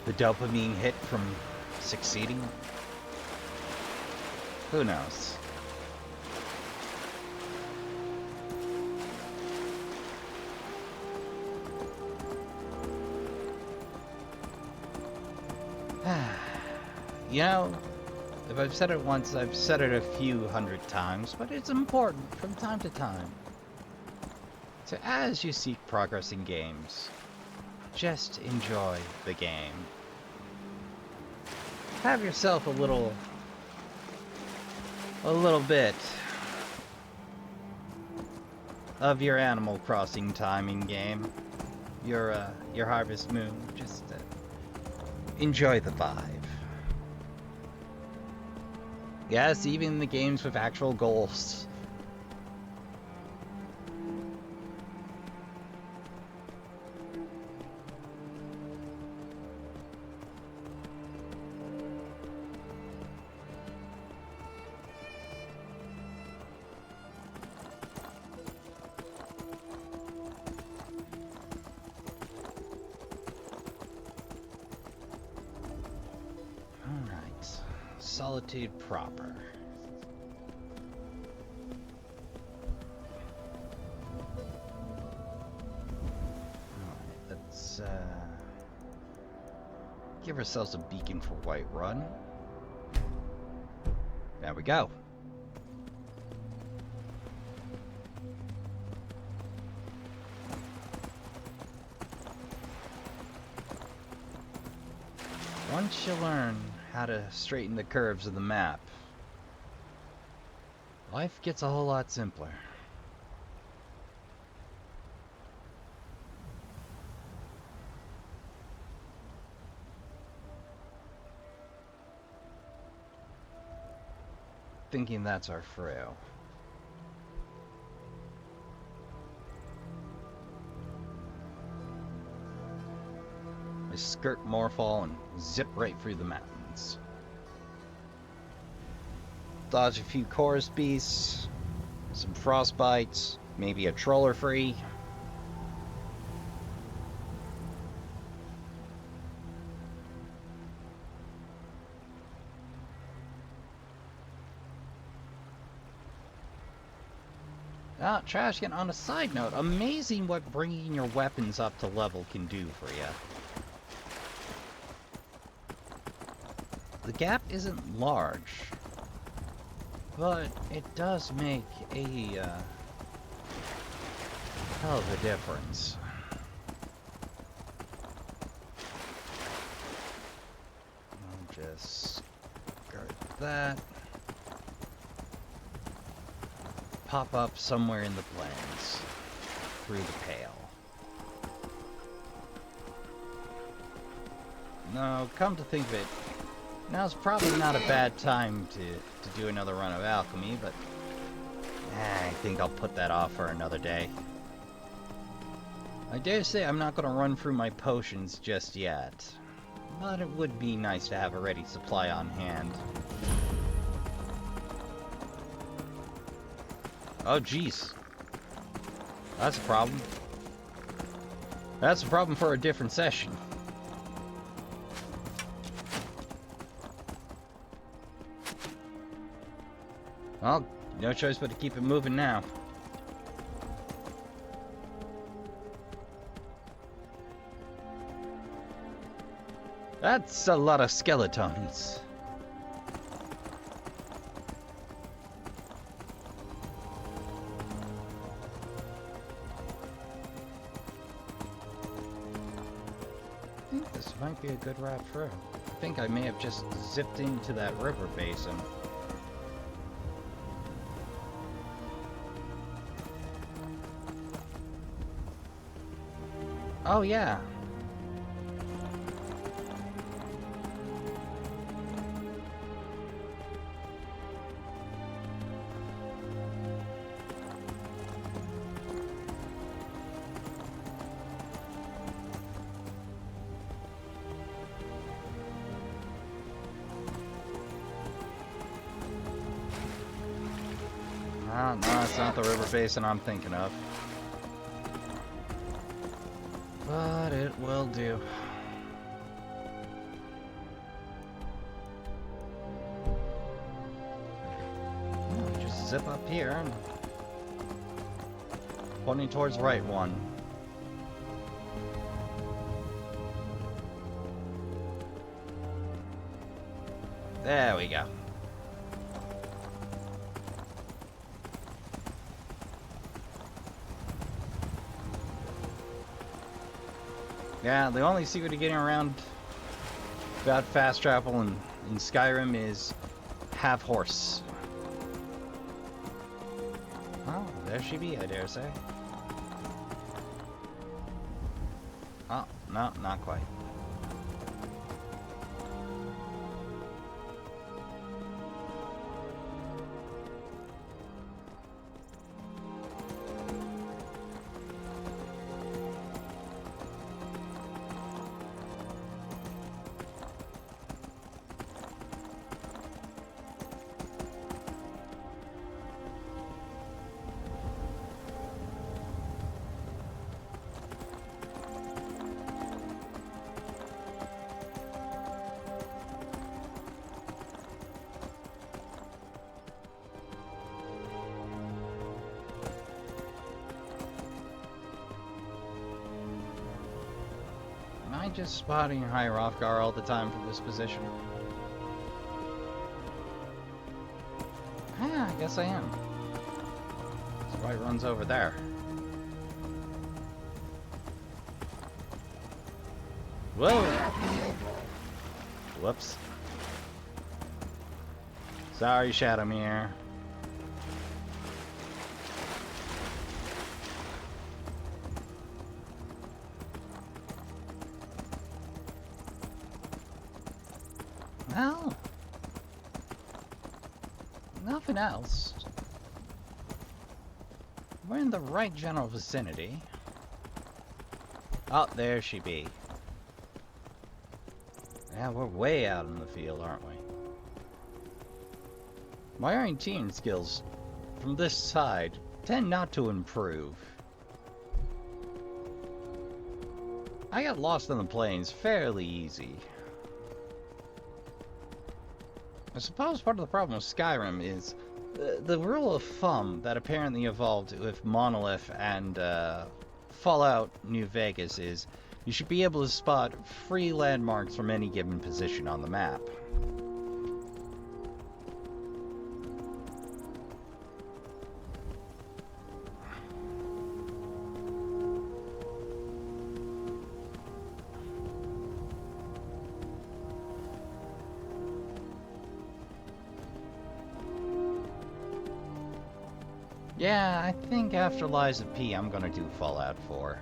the dopamine hit from succeeding? Who knows? You know, if I've said it once, I've said it a few hundred times, but it's important from time to time. So as you seek progress in games, just enjoy the game. Have yourself a little bit of your Animal Crossing time in game. Your Harvest Moon. Just enjoy the vibe. Yes, even the games with actual goals. Solitude proper. Alright, let's give ourselves a beacon for Whiterun. There we go. Once you learn how to straighten the curves of the map, life gets a whole lot simpler. Thinking that's our Fulero. I skirt Morphall and zip right through the mountains. Dodge a few chorus beasts, some frostbites, maybe a troller free. Ah, Trashkin, on a side note, amazing what bringing your weapons up to level can do for you. The gap isn't large, but it does make a hell of a difference. I'll just skirt that. Pop up somewhere in the plains through the pale. No, come to think of it, now's probably not a bad time to do another run of alchemy, but I think I'll put that off for another day. I dare say I'm not going to run through my potions just yet, but it would be nice to have a ready supply on hand. Oh, jeez. That's a problem. That's a problem for a different session. Well, no choice but to keep it moving now. That's a lot of skeletons. I think this might be a good route through. I think I may have just zipped into that river basin. Oh yeah. Oh, no, it's not the river basin I'm thinking of. But it will do. Oh, just zip up here and pointing towards right one. There we go. Yeah, the only secret to getting around about fast travel in Skyrim is have horse. Oh, there she be, I dare say. Oh, no, not quite. Am I just spotting Hierofgar all the time from this position? Yeah, I guess I am. That's why it runs over there. Whoa! Whoops. Sorry, Shadowmere. Well, nothing else. We're in the right general vicinity. Oh, there she be. Yeah, we're way out in the field, aren't we? My orienteering skills from this side tend not to improve. I got lost in the plains fairly easy. I suppose part of the problem with Skyrim is the rule of thumb that apparently evolved with Monolith and Fallout New Vegas is you should be able to spot free landmarks from any given position on the map. Yeah, I think after Lies of P, I'm gonna do Fallout 4.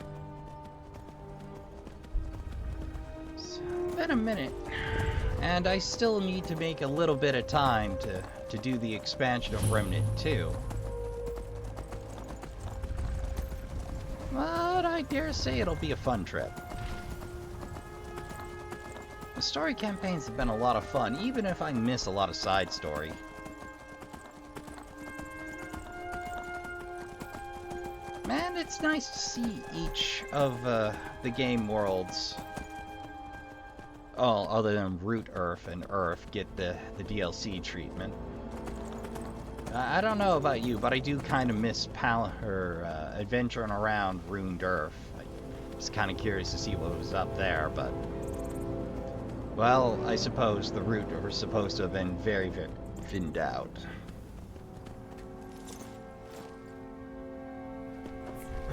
It's been a minute, and I still need to make a little bit of time to do the expansion of Remnant 2. But I dare say it'll be a fun trip. The story campaigns have been a lot of fun, even if I miss a lot of side story. Man, it's nice to see each of the game worlds, all other than Root Earth and Earth, get the DLC treatment. I don't know about you, but I do kind of miss adventuring around Ruined Earth. I was kind of curious to see what was up there, but... Well, I suppose the Root were supposed to have been very, very thinned out.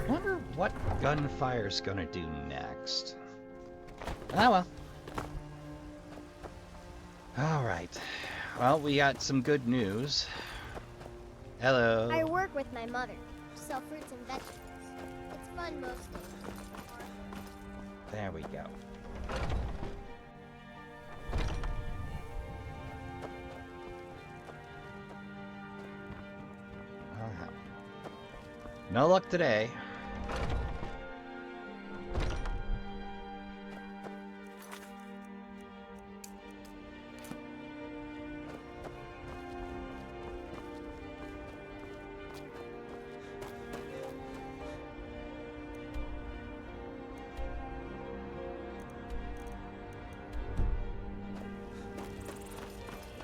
I wonder what Gunfire's gonna do next. Ah, well. Alright. Well, we got some good news. Hello. I work with my mother. Sell fruits and vegetables. It's fun most days. There we go. No luck today.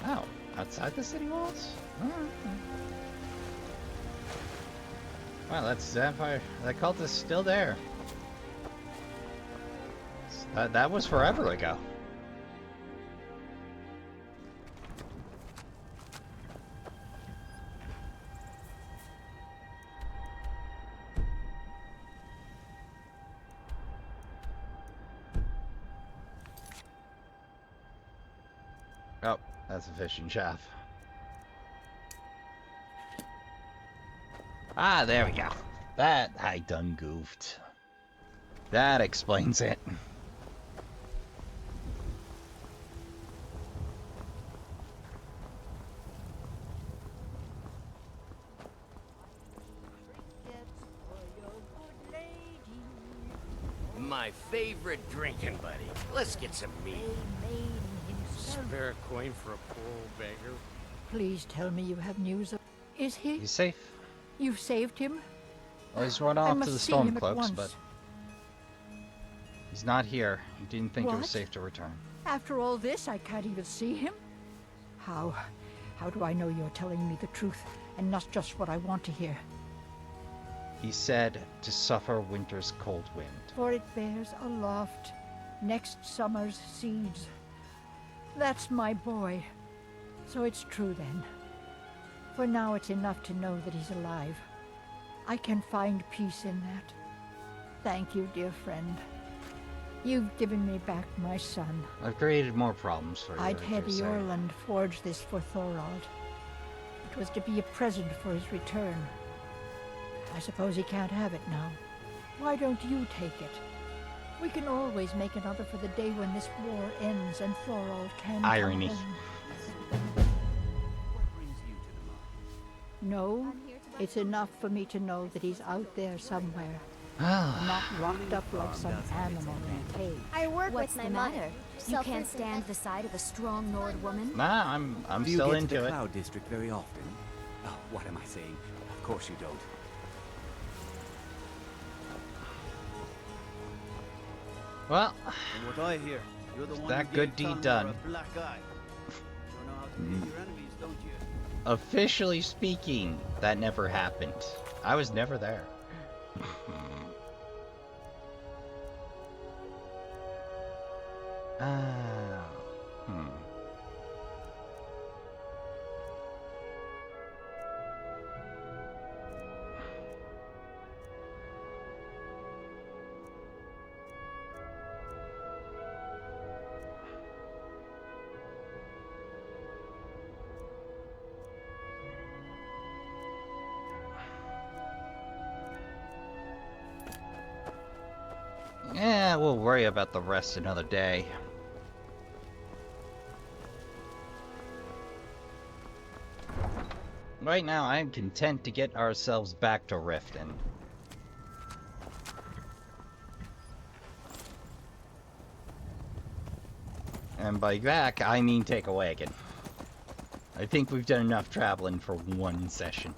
Oh, outside the city walls? Oh. Wow, that's vampire. That cult is still there. That was forever ago. Oh, that's a fishing shaft. Ah, there we go. That I done goofed. That explains it. My favorite drinking buddy. Let's get some meat. Spare a coin for a poor old beggar. Please tell me you have news of... Is he? He's safe. You've saved him? Well, he's run I off must to the see him at Stormcloaks, once. but he's not here. He didn't think it was What? safe to return. After all this, I can't even see him? How do I know you're telling me the truth and not just what I want to hear? He said to suffer winter's cold wind. For it bears aloft next summer's seeds. That's my boy. So it's true then. For now it's enough to know that he's alive. I can find peace in that. Thank you, dear friend. You've given me back my son. I've created more problems for you. I'd I had dare say. Eorland forge this for Thorald. It was to be a present for his return. I suppose he can't have it now. Why don't you take it? We can always make another for the day when this war ends and Thorald can Irony. come home. No, it's enough for me to know that he's out there somewhere. Not locked up like some animal in a cage. I work What's with the my mother. matter? You Sell can't fruits and stand the sight of a strong Nord woman? Nah, I'm Do you still get into to the it. Cloud District very often? Oh, what am I saying? Of course you don't. Well, From what I hear, you're the one that who good gave deed Talmor done. a black eye. Sure know how to read your enemies, don't you? Officially speaking, that never happened. I was never there. Hmm. Yeah, we'll worry about the rest another day. Right now, I am content to get ourselves back to Riften. And by back, I mean take a wagon. I think we've done enough traveling for one session.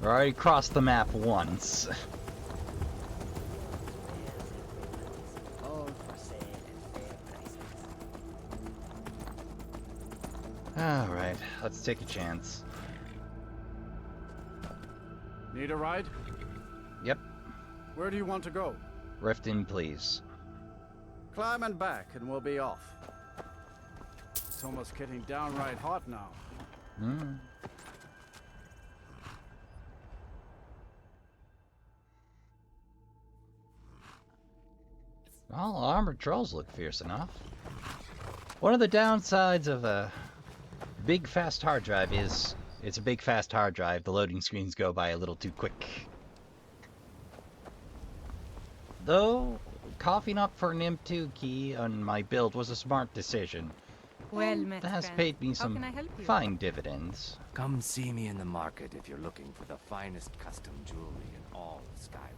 We already crossed the map once. Alright, let's take a chance. Need a ride? Yep. Where do you want to go? Riften, please. Climb and back and we'll be off. It's almost getting downright hot now. Well, armored trolls look fierce enough. One of the downsides of a big fast hard drive is it's a big fast hard drive. The loading screens go by a little too quick. Though, coughing up for an M2 key on my build was a smart decision. Well, That has paid me some fine dividends. Come see me in the market if you're looking for the finest custom jewelry in all of Skyrim.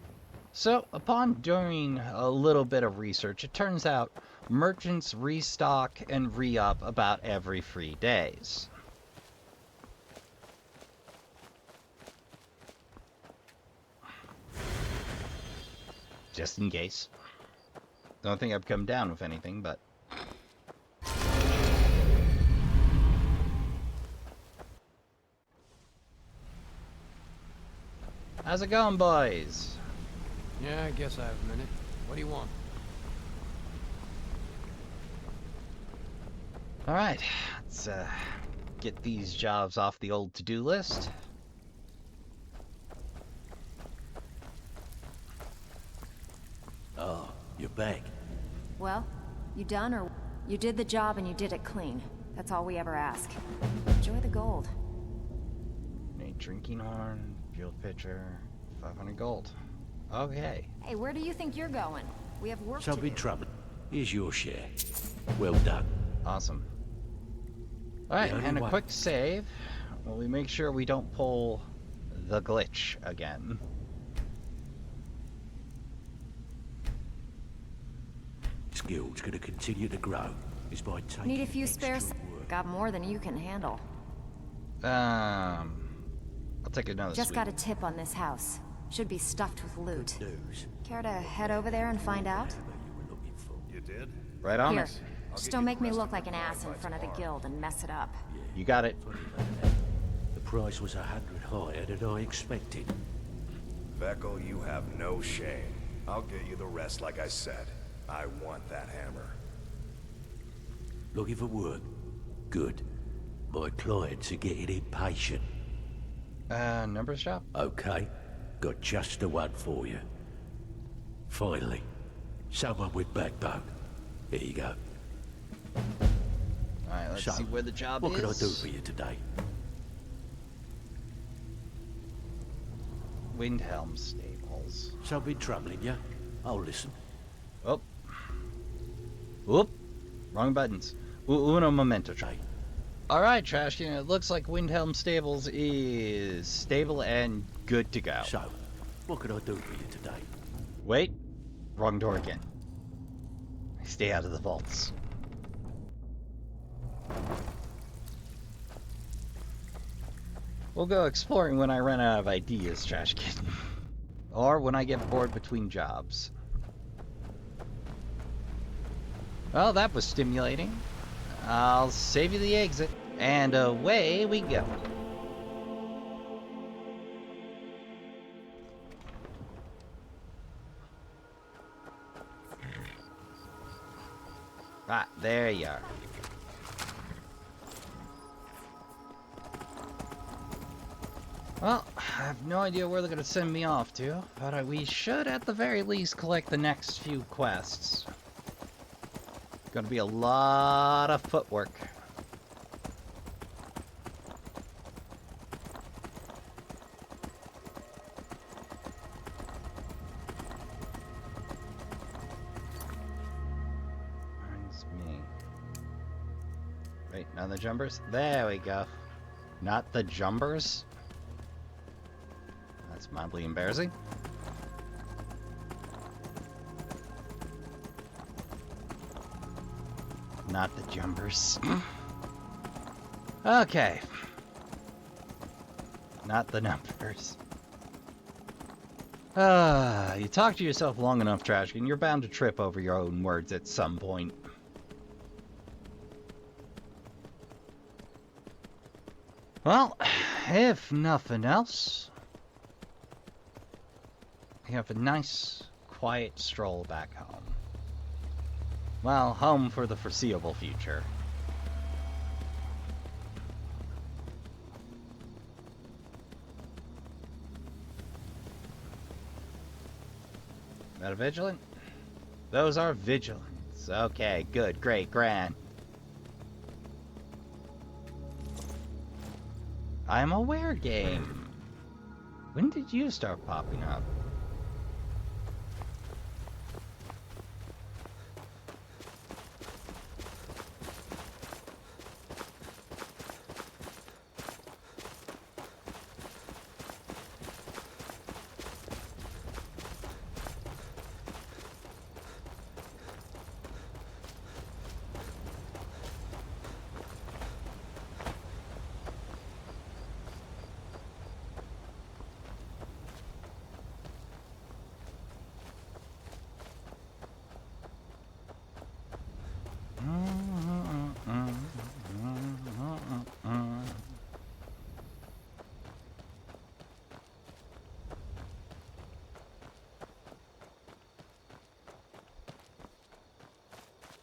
So, upon doing a little bit of research, it turns out merchants restock and re-up about every 3 days. Just in case. Don't think I've come down with anything, but... How's it going, boys? Yeah, I guess I have a minute. What do you want? Alright, let's get these jobs off the old to-do list. Oh, you're back. Well, you done or... You did the job and you did it clean. That's all we ever ask. Enjoy the gold. Need drinking horn, fuel pitcher, 500 gold. Okay. Hey, where do you think you're going? We have work Shall to be do. trouble. Here's your share. Well done. Awesome. Alright, The only and a way. quick save. Well, we make sure we don't pull the glitch again. This guild's gonna continue to grow. Is by taking Need a few extra spares. work. Got more than you can handle. I'll take another Just sweet. got a tip on this house. Should be stuffed with loot. News. Care to head over there and find out? You did? Right on Here, it. just don't make me look like an ass in front of the guild and mess it up. You got it. The price was 100 higher than I expected. Vekel, you have no shame. I'll get you the rest like I said. I want that hammer. Looking for work? Good. My clients are getting impatient. Number shop? Okay. Got just the one for you. Finally. Someone with backbone. Here you go. Alright, let's So, see where the job what is. can I do for you today? Windhelm Stables. Something troubling you? I'll listen. Oh. Whoop. Wrong buttons. Uno momento. Alright, Trashkin, it looks like Windhelm Stables is stable and good to go. So, what can I do for you today? Wait. Wrong door again. Stay out of the vaults. We'll go exploring when I run out of ideas, Trashkin. Or when I get bored between jobs. Well, that was stimulating. I'll save you the exit. And away we go. Ah, there you are. Well, I have no idea where they're going to send me off to, but we should at the very least collect the next few quests. Going to be a lot of footwork. Reminds me. Wait, not the jumpers? There we go. Not the jumpers? That's mildly embarrassing. Not the jumpers. Okay. Not the numbers. You talk to yourself long enough, Trashkin, you're bound to trip over your own words at some point. Well, if nothing else, we have a nice, quiet stroll back home. Well, home for the foreseeable future. That a vigilant? Those are vigilants. Okay, good, great, grand. I'm aware game. When did you start popping up?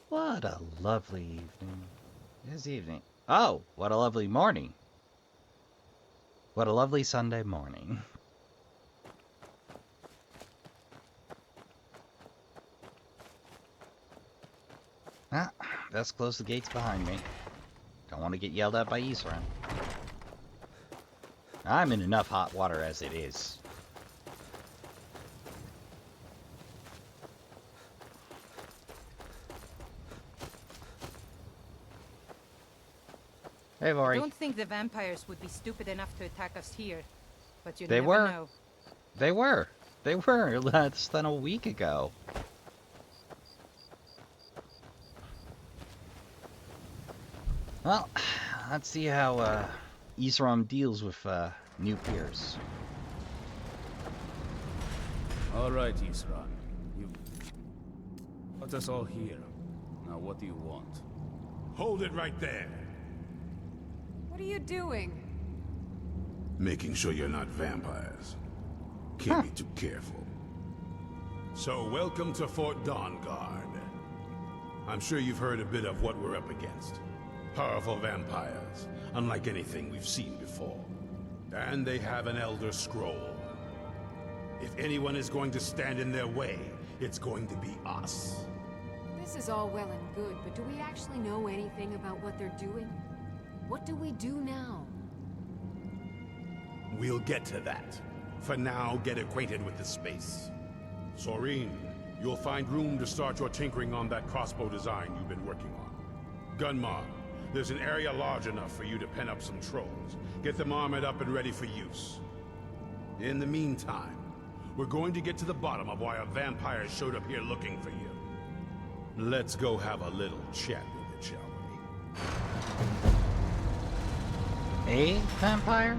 What a lovely evening. It is evening. Oh, what a lovely morning. What a lovely Sunday morning. Ah, best close the gates behind me. Don't want to get yelled at by Isran. I'm in enough hot water as it is. Hey, Vori. I don't think the vampires would be stupid enough to attack us here, but you They never were. know. They were. They were less than a week ago. Well, let's see how Isran deals with new peers. All right, Isran. You got us all here. Now, what do you want? Hold it right there. What are you doing? Making sure you're not vampires. Can't be too careful. So, welcome to Fort Dawnguard. I'm sure you've heard a bit of what we're up against. Powerful vampires, unlike anything we've seen before. And they have an Elder Scroll. If anyone is going to stand in their way, it's going to be us. This is all well and good, but do we actually know anything about what they're doing? What do we do now? We'll get to that. For now, get acquainted with the space. Soreen, you'll find room to start your tinkering on that crossbow design you've been working on. Gunmar, there's an area large enough for you to pen up some trolls. Get them armored up and ready for use. In the meantime, we're going to get to the bottom of why a vampire showed up here looking for you. Let's go have a little chat with it, shall we? A vampire?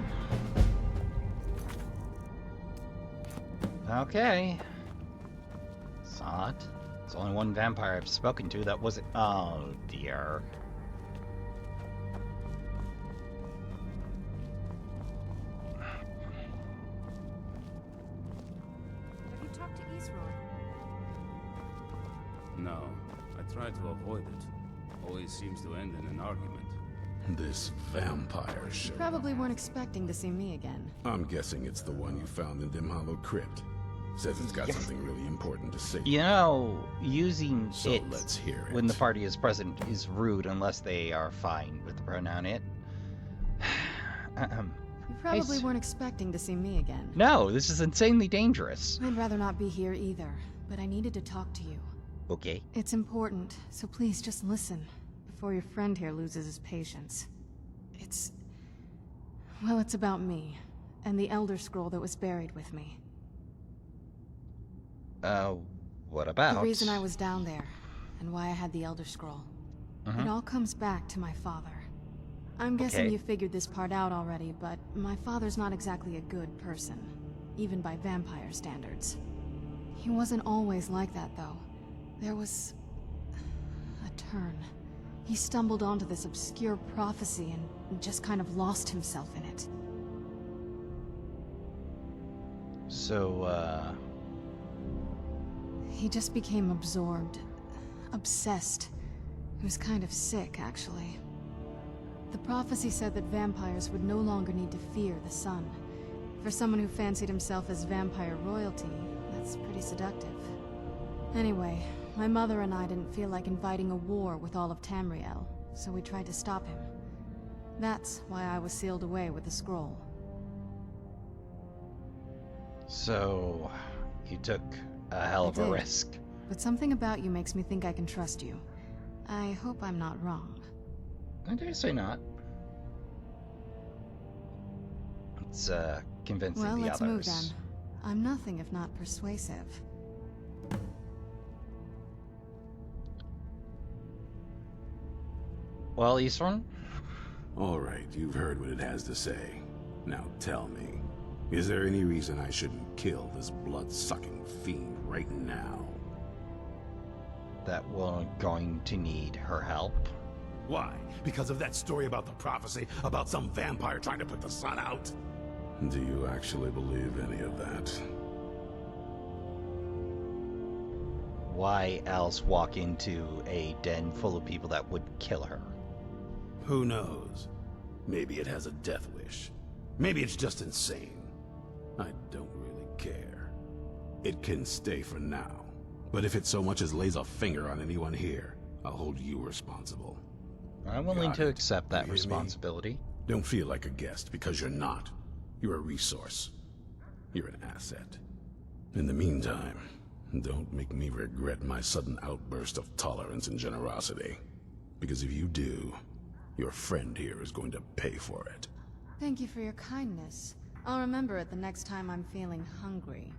Okay. It's odd. It's only one vampire I've spoken to that wasn't. Oh dear. Have you talked to Isran? No, I try to avoid it. Always seems to end in an argument. This vampire shit. Probably weren't expecting to see me again. I'm guessing it's the one you found in Dim Hollow Crypt. Says it's got something really important to say. You know, using So it let's hear it. when the party is present is rude unless they are fine with the pronoun it. You probably weren't expecting to see me again. No, this is insanely dangerous. I'd rather not be here either, but I needed to talk to you. Okay. It's important, so please just listen, before your friend here loses his patience. Well, it's about me, and the Elder Scroll that was buried with me. What about? The reason I was down there, and why I had the Elder Scroll. It all comes back to my father. I'm guessing Okay. you figured this part out already, but my father's not exactly a good person. even by vampire standards. He wasn't always like that, though. There was a turn. He stumbled onto this obscure prophecy and just kind of lost himself in it. So, He just became absorbed, obsessed. He was kind of sick, actually. The prophecy said that vampires would no longer need to fear the sun. For someone who fancied himself as vampire royalty, that's pretty seductive. Anyway, my mother and I didn't feel like inviting a war with all of Tamriel, so we tried to stop him. That's why I was sealed away with the scroll. So, you took a hell of a risk. But something about you makes me think I can trust you. I hope I'm not wrong. I dare say not. It's, convincing well, the let's others. move then. I'm nothing if not persuasive. Well, Isran? All right, you've heard what it has to say. Now tell me, is there any reason I shouldn't kill this blood-sucking fiend right now? That we're going to need her help. Why? Because of that story about the prophecy, about some vampire trying to put the sun out? Do you actually believe any of that? Why else walk into a den full of people that would kill her? Who knows? Maybe it has a death wish. Maybe it's just insane. I don't really care. It can stay for now. But if it so much as lays a finger on anyone here, I'll hold you responsible. I'm willing to accept that responsibility. Don't feel like a guest, because you're not. You're a resource. You're an asset. In the meantime, don't make me regret my sudden outburst of tolerance and generosity. Because if you do, your friend here is going to pay for it. Thank you for your kindness. I'll remember it the next time I'm feeling hungry.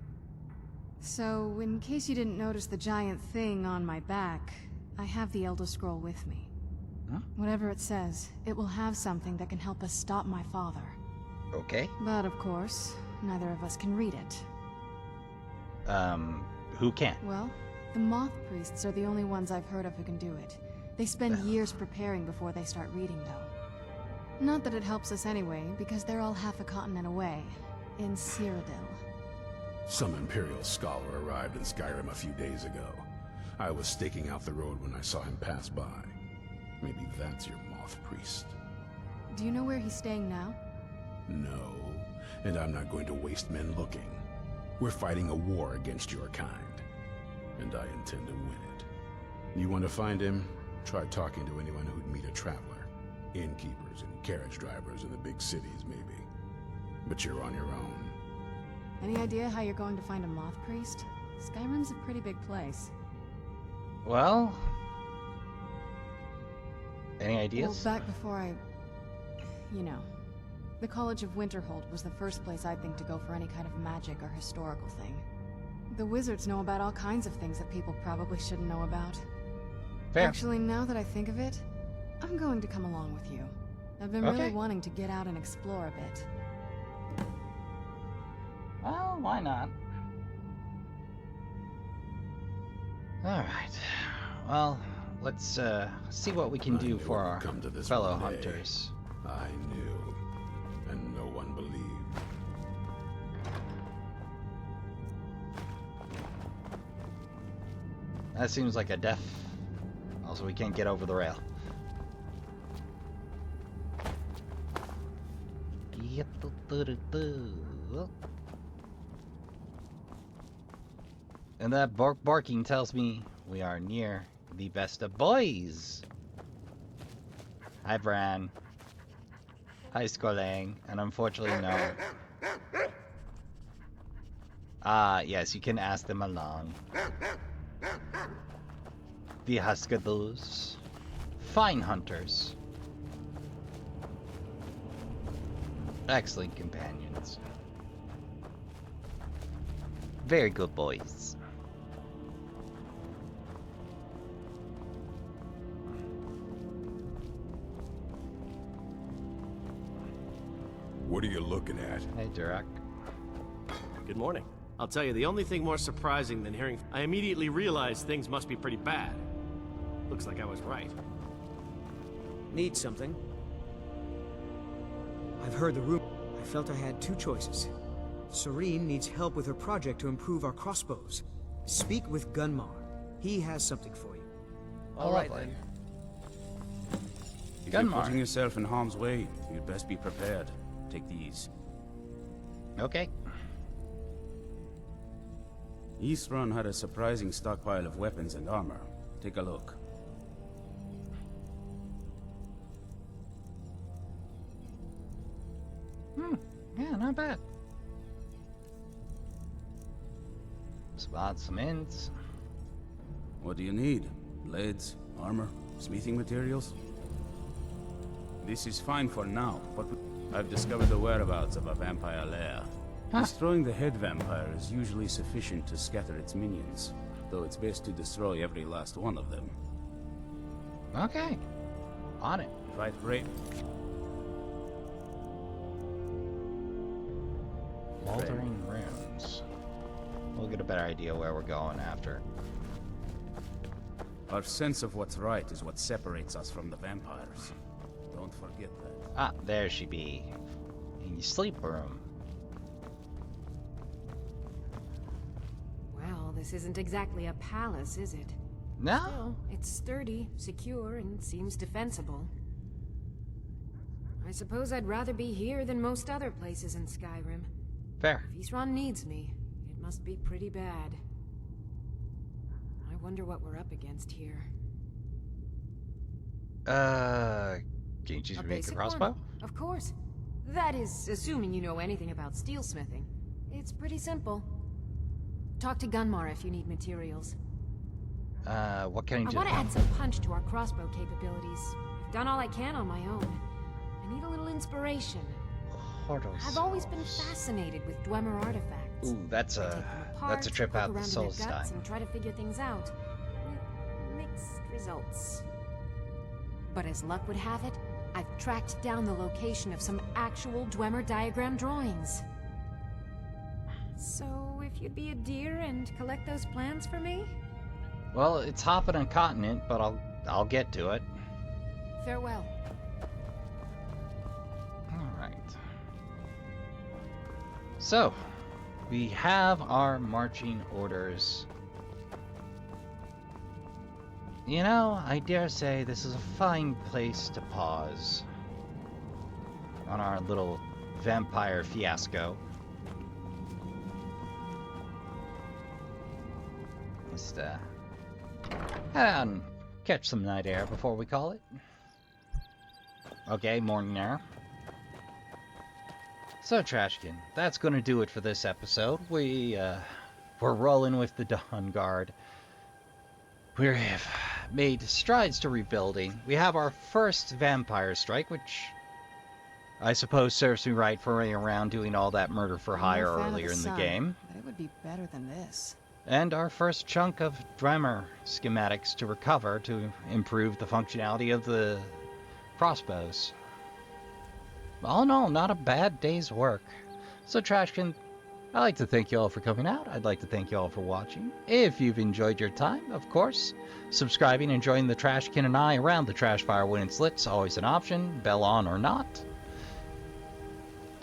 So, in case you didn't notice the giant thing on my back, I have the Elder Scroll with me. Huh? Whatever it says, it will have something that can help us stop my father. Okay. But of course, neither of us can read it. Who can? Well, the Moth Priests are the only ones I've heard of who can do it. They spend years preparing before they start reading, though. Not that it helps us anyway, because they're all half a continent away, in Cyrodiil. Some Imperial scholar arrived in Skyrim a few days ago. I was staking out the road when I saw him pass by. Maybe that's your Moth Priest. Do you know where he's staying now? No, and I'm not going to waste men looking. We're fighting a war against your kind, and I intend to win it. You want to find him? Try talking to anyone who'd meet a traveler. Innkeepers and carriage drivers in the big cities, maybe. But you're on your own. Any idea how you're going to find a Moth Priest? Skyrim's a pretty big place. Well... Any ideas? Well, back before I... You know. The College of Winterhold was the first place I'd think to go for any kind of magic or historical thing. The wizards know about all kinds of things that people probably shouldn't know about. Fair. Actually, now that I think of it, I'm going to come along with you. I've been really wanting to get out and explore a bit. Well, why not? Alright. Well, let's see what we can do for our fellow hunters. I knew, and no one believed. That seems like a death. Also, we can't get over the rail. And that barking tells me we are near the best of boys. Hi, Bran. Hi, Skolang. And unfortunately, no. Yes, you can ask them along. The Huskadus. Fine hunters. Excellent companions. Very good boys. What are you looking at? Hey, Durak. Good morning. I'll tell you, the only thing more surprising than hearing... I immediately realized things must be pretty bad. Looks like I was right. Need something? I've heard the rumor. I felt I had two choices. Serene needs help with her project to improve our crossbows. Speak with Gunmar. He has something for you. All right then. If you're putting yourself in harm's way, you'd best be prepared. Take these. Okay. Isran had a surprising stockpile of weapons and armor. Take a look. Yeah, not bad. Some odds, some ends. What do you need? Blades, armor, smithing materials? This is fine for now, but I've discovered the whereabouts of a vampire lair. Destroying the head vampire is usually sufficient to scatter its minions, though it's best to destroy every last one of them. Okay. On it. Right, Ray. Altering rooms. We'll get a better idea where we're going after. Our sense of what's right is what separates us from the vampires. Don't forget that. Ah, there she be. In your sleep room. Well, this isn't exactly a palace, is it? No. Still, it's sturdy, secure, and seems defensible. I suppose I'd rather be here than most other places in Skyrim. Fair. If Isran needs me, it must be pretty bad. I wonder what we're up against here. Can you just make the crossbow? Of course. That is, assuming you know anything about steelsmithing. It's pretty simple. Talk to Gunmar if you need materials. What can you do? I want to add some punch to our crossbow capabilities. I've done all I can on my own. I need a little inspiration. I've always been fascinated with dwemmer artifacts. Ooh, that's a trip out the soul style. And try to figure things out with mixed results. But as luck would have it, I've tracked down the location of some actual dwemmer diagram drawings. So, if you'd be a dear and collect those plans for me? Well, it's hopping a continent, but I'll get to it. Farewell. Alright. So, we have our marching orders. You know, I dare say this is a fine place to pause on our little vampire fiasco. Just head out and catch some night air before we call it. Okay, morning air. So, Trashkin, that's gonna do it for this episode. We're rolling with the Dawn Guard. We've made strides to rebuilding. We have our first vampire strike, which I suppose serves me right for running around doing all that murder for hire earlier in the game. But it would be better than this. And our first chunk of dwemmer schematics to recover to improve the functionality of the crossbows. All in all, not a bad day's work. So, Trashkin, I'd like to thank you all for coming out. I'd like to thank you all for watching. If you've enjoyed your time, of course, subscribing and joining the Trashkin and I around the trash fire when it's lit's always an option, bell on or not.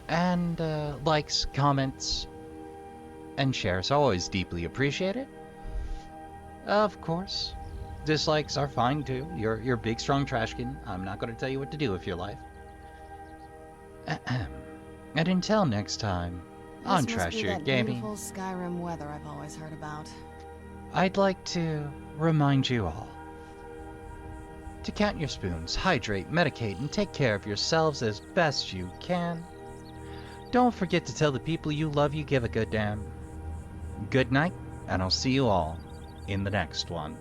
And likes, comments, and shares are always deeply appreciated. Of course, dislikes are fine too. You're big, strong Trashkin. I'm not going to tell you what to do with your life. And until next time, on Trash Your Gaming, beautiful Skyrim weather I've always heard about. I'd like to remind you all to count your spoons, hydrate, medicate, and take care of yourselves as best you can. Don't forget to tell the people you love you give a good damn. Good night, and I'll see you all in the next one.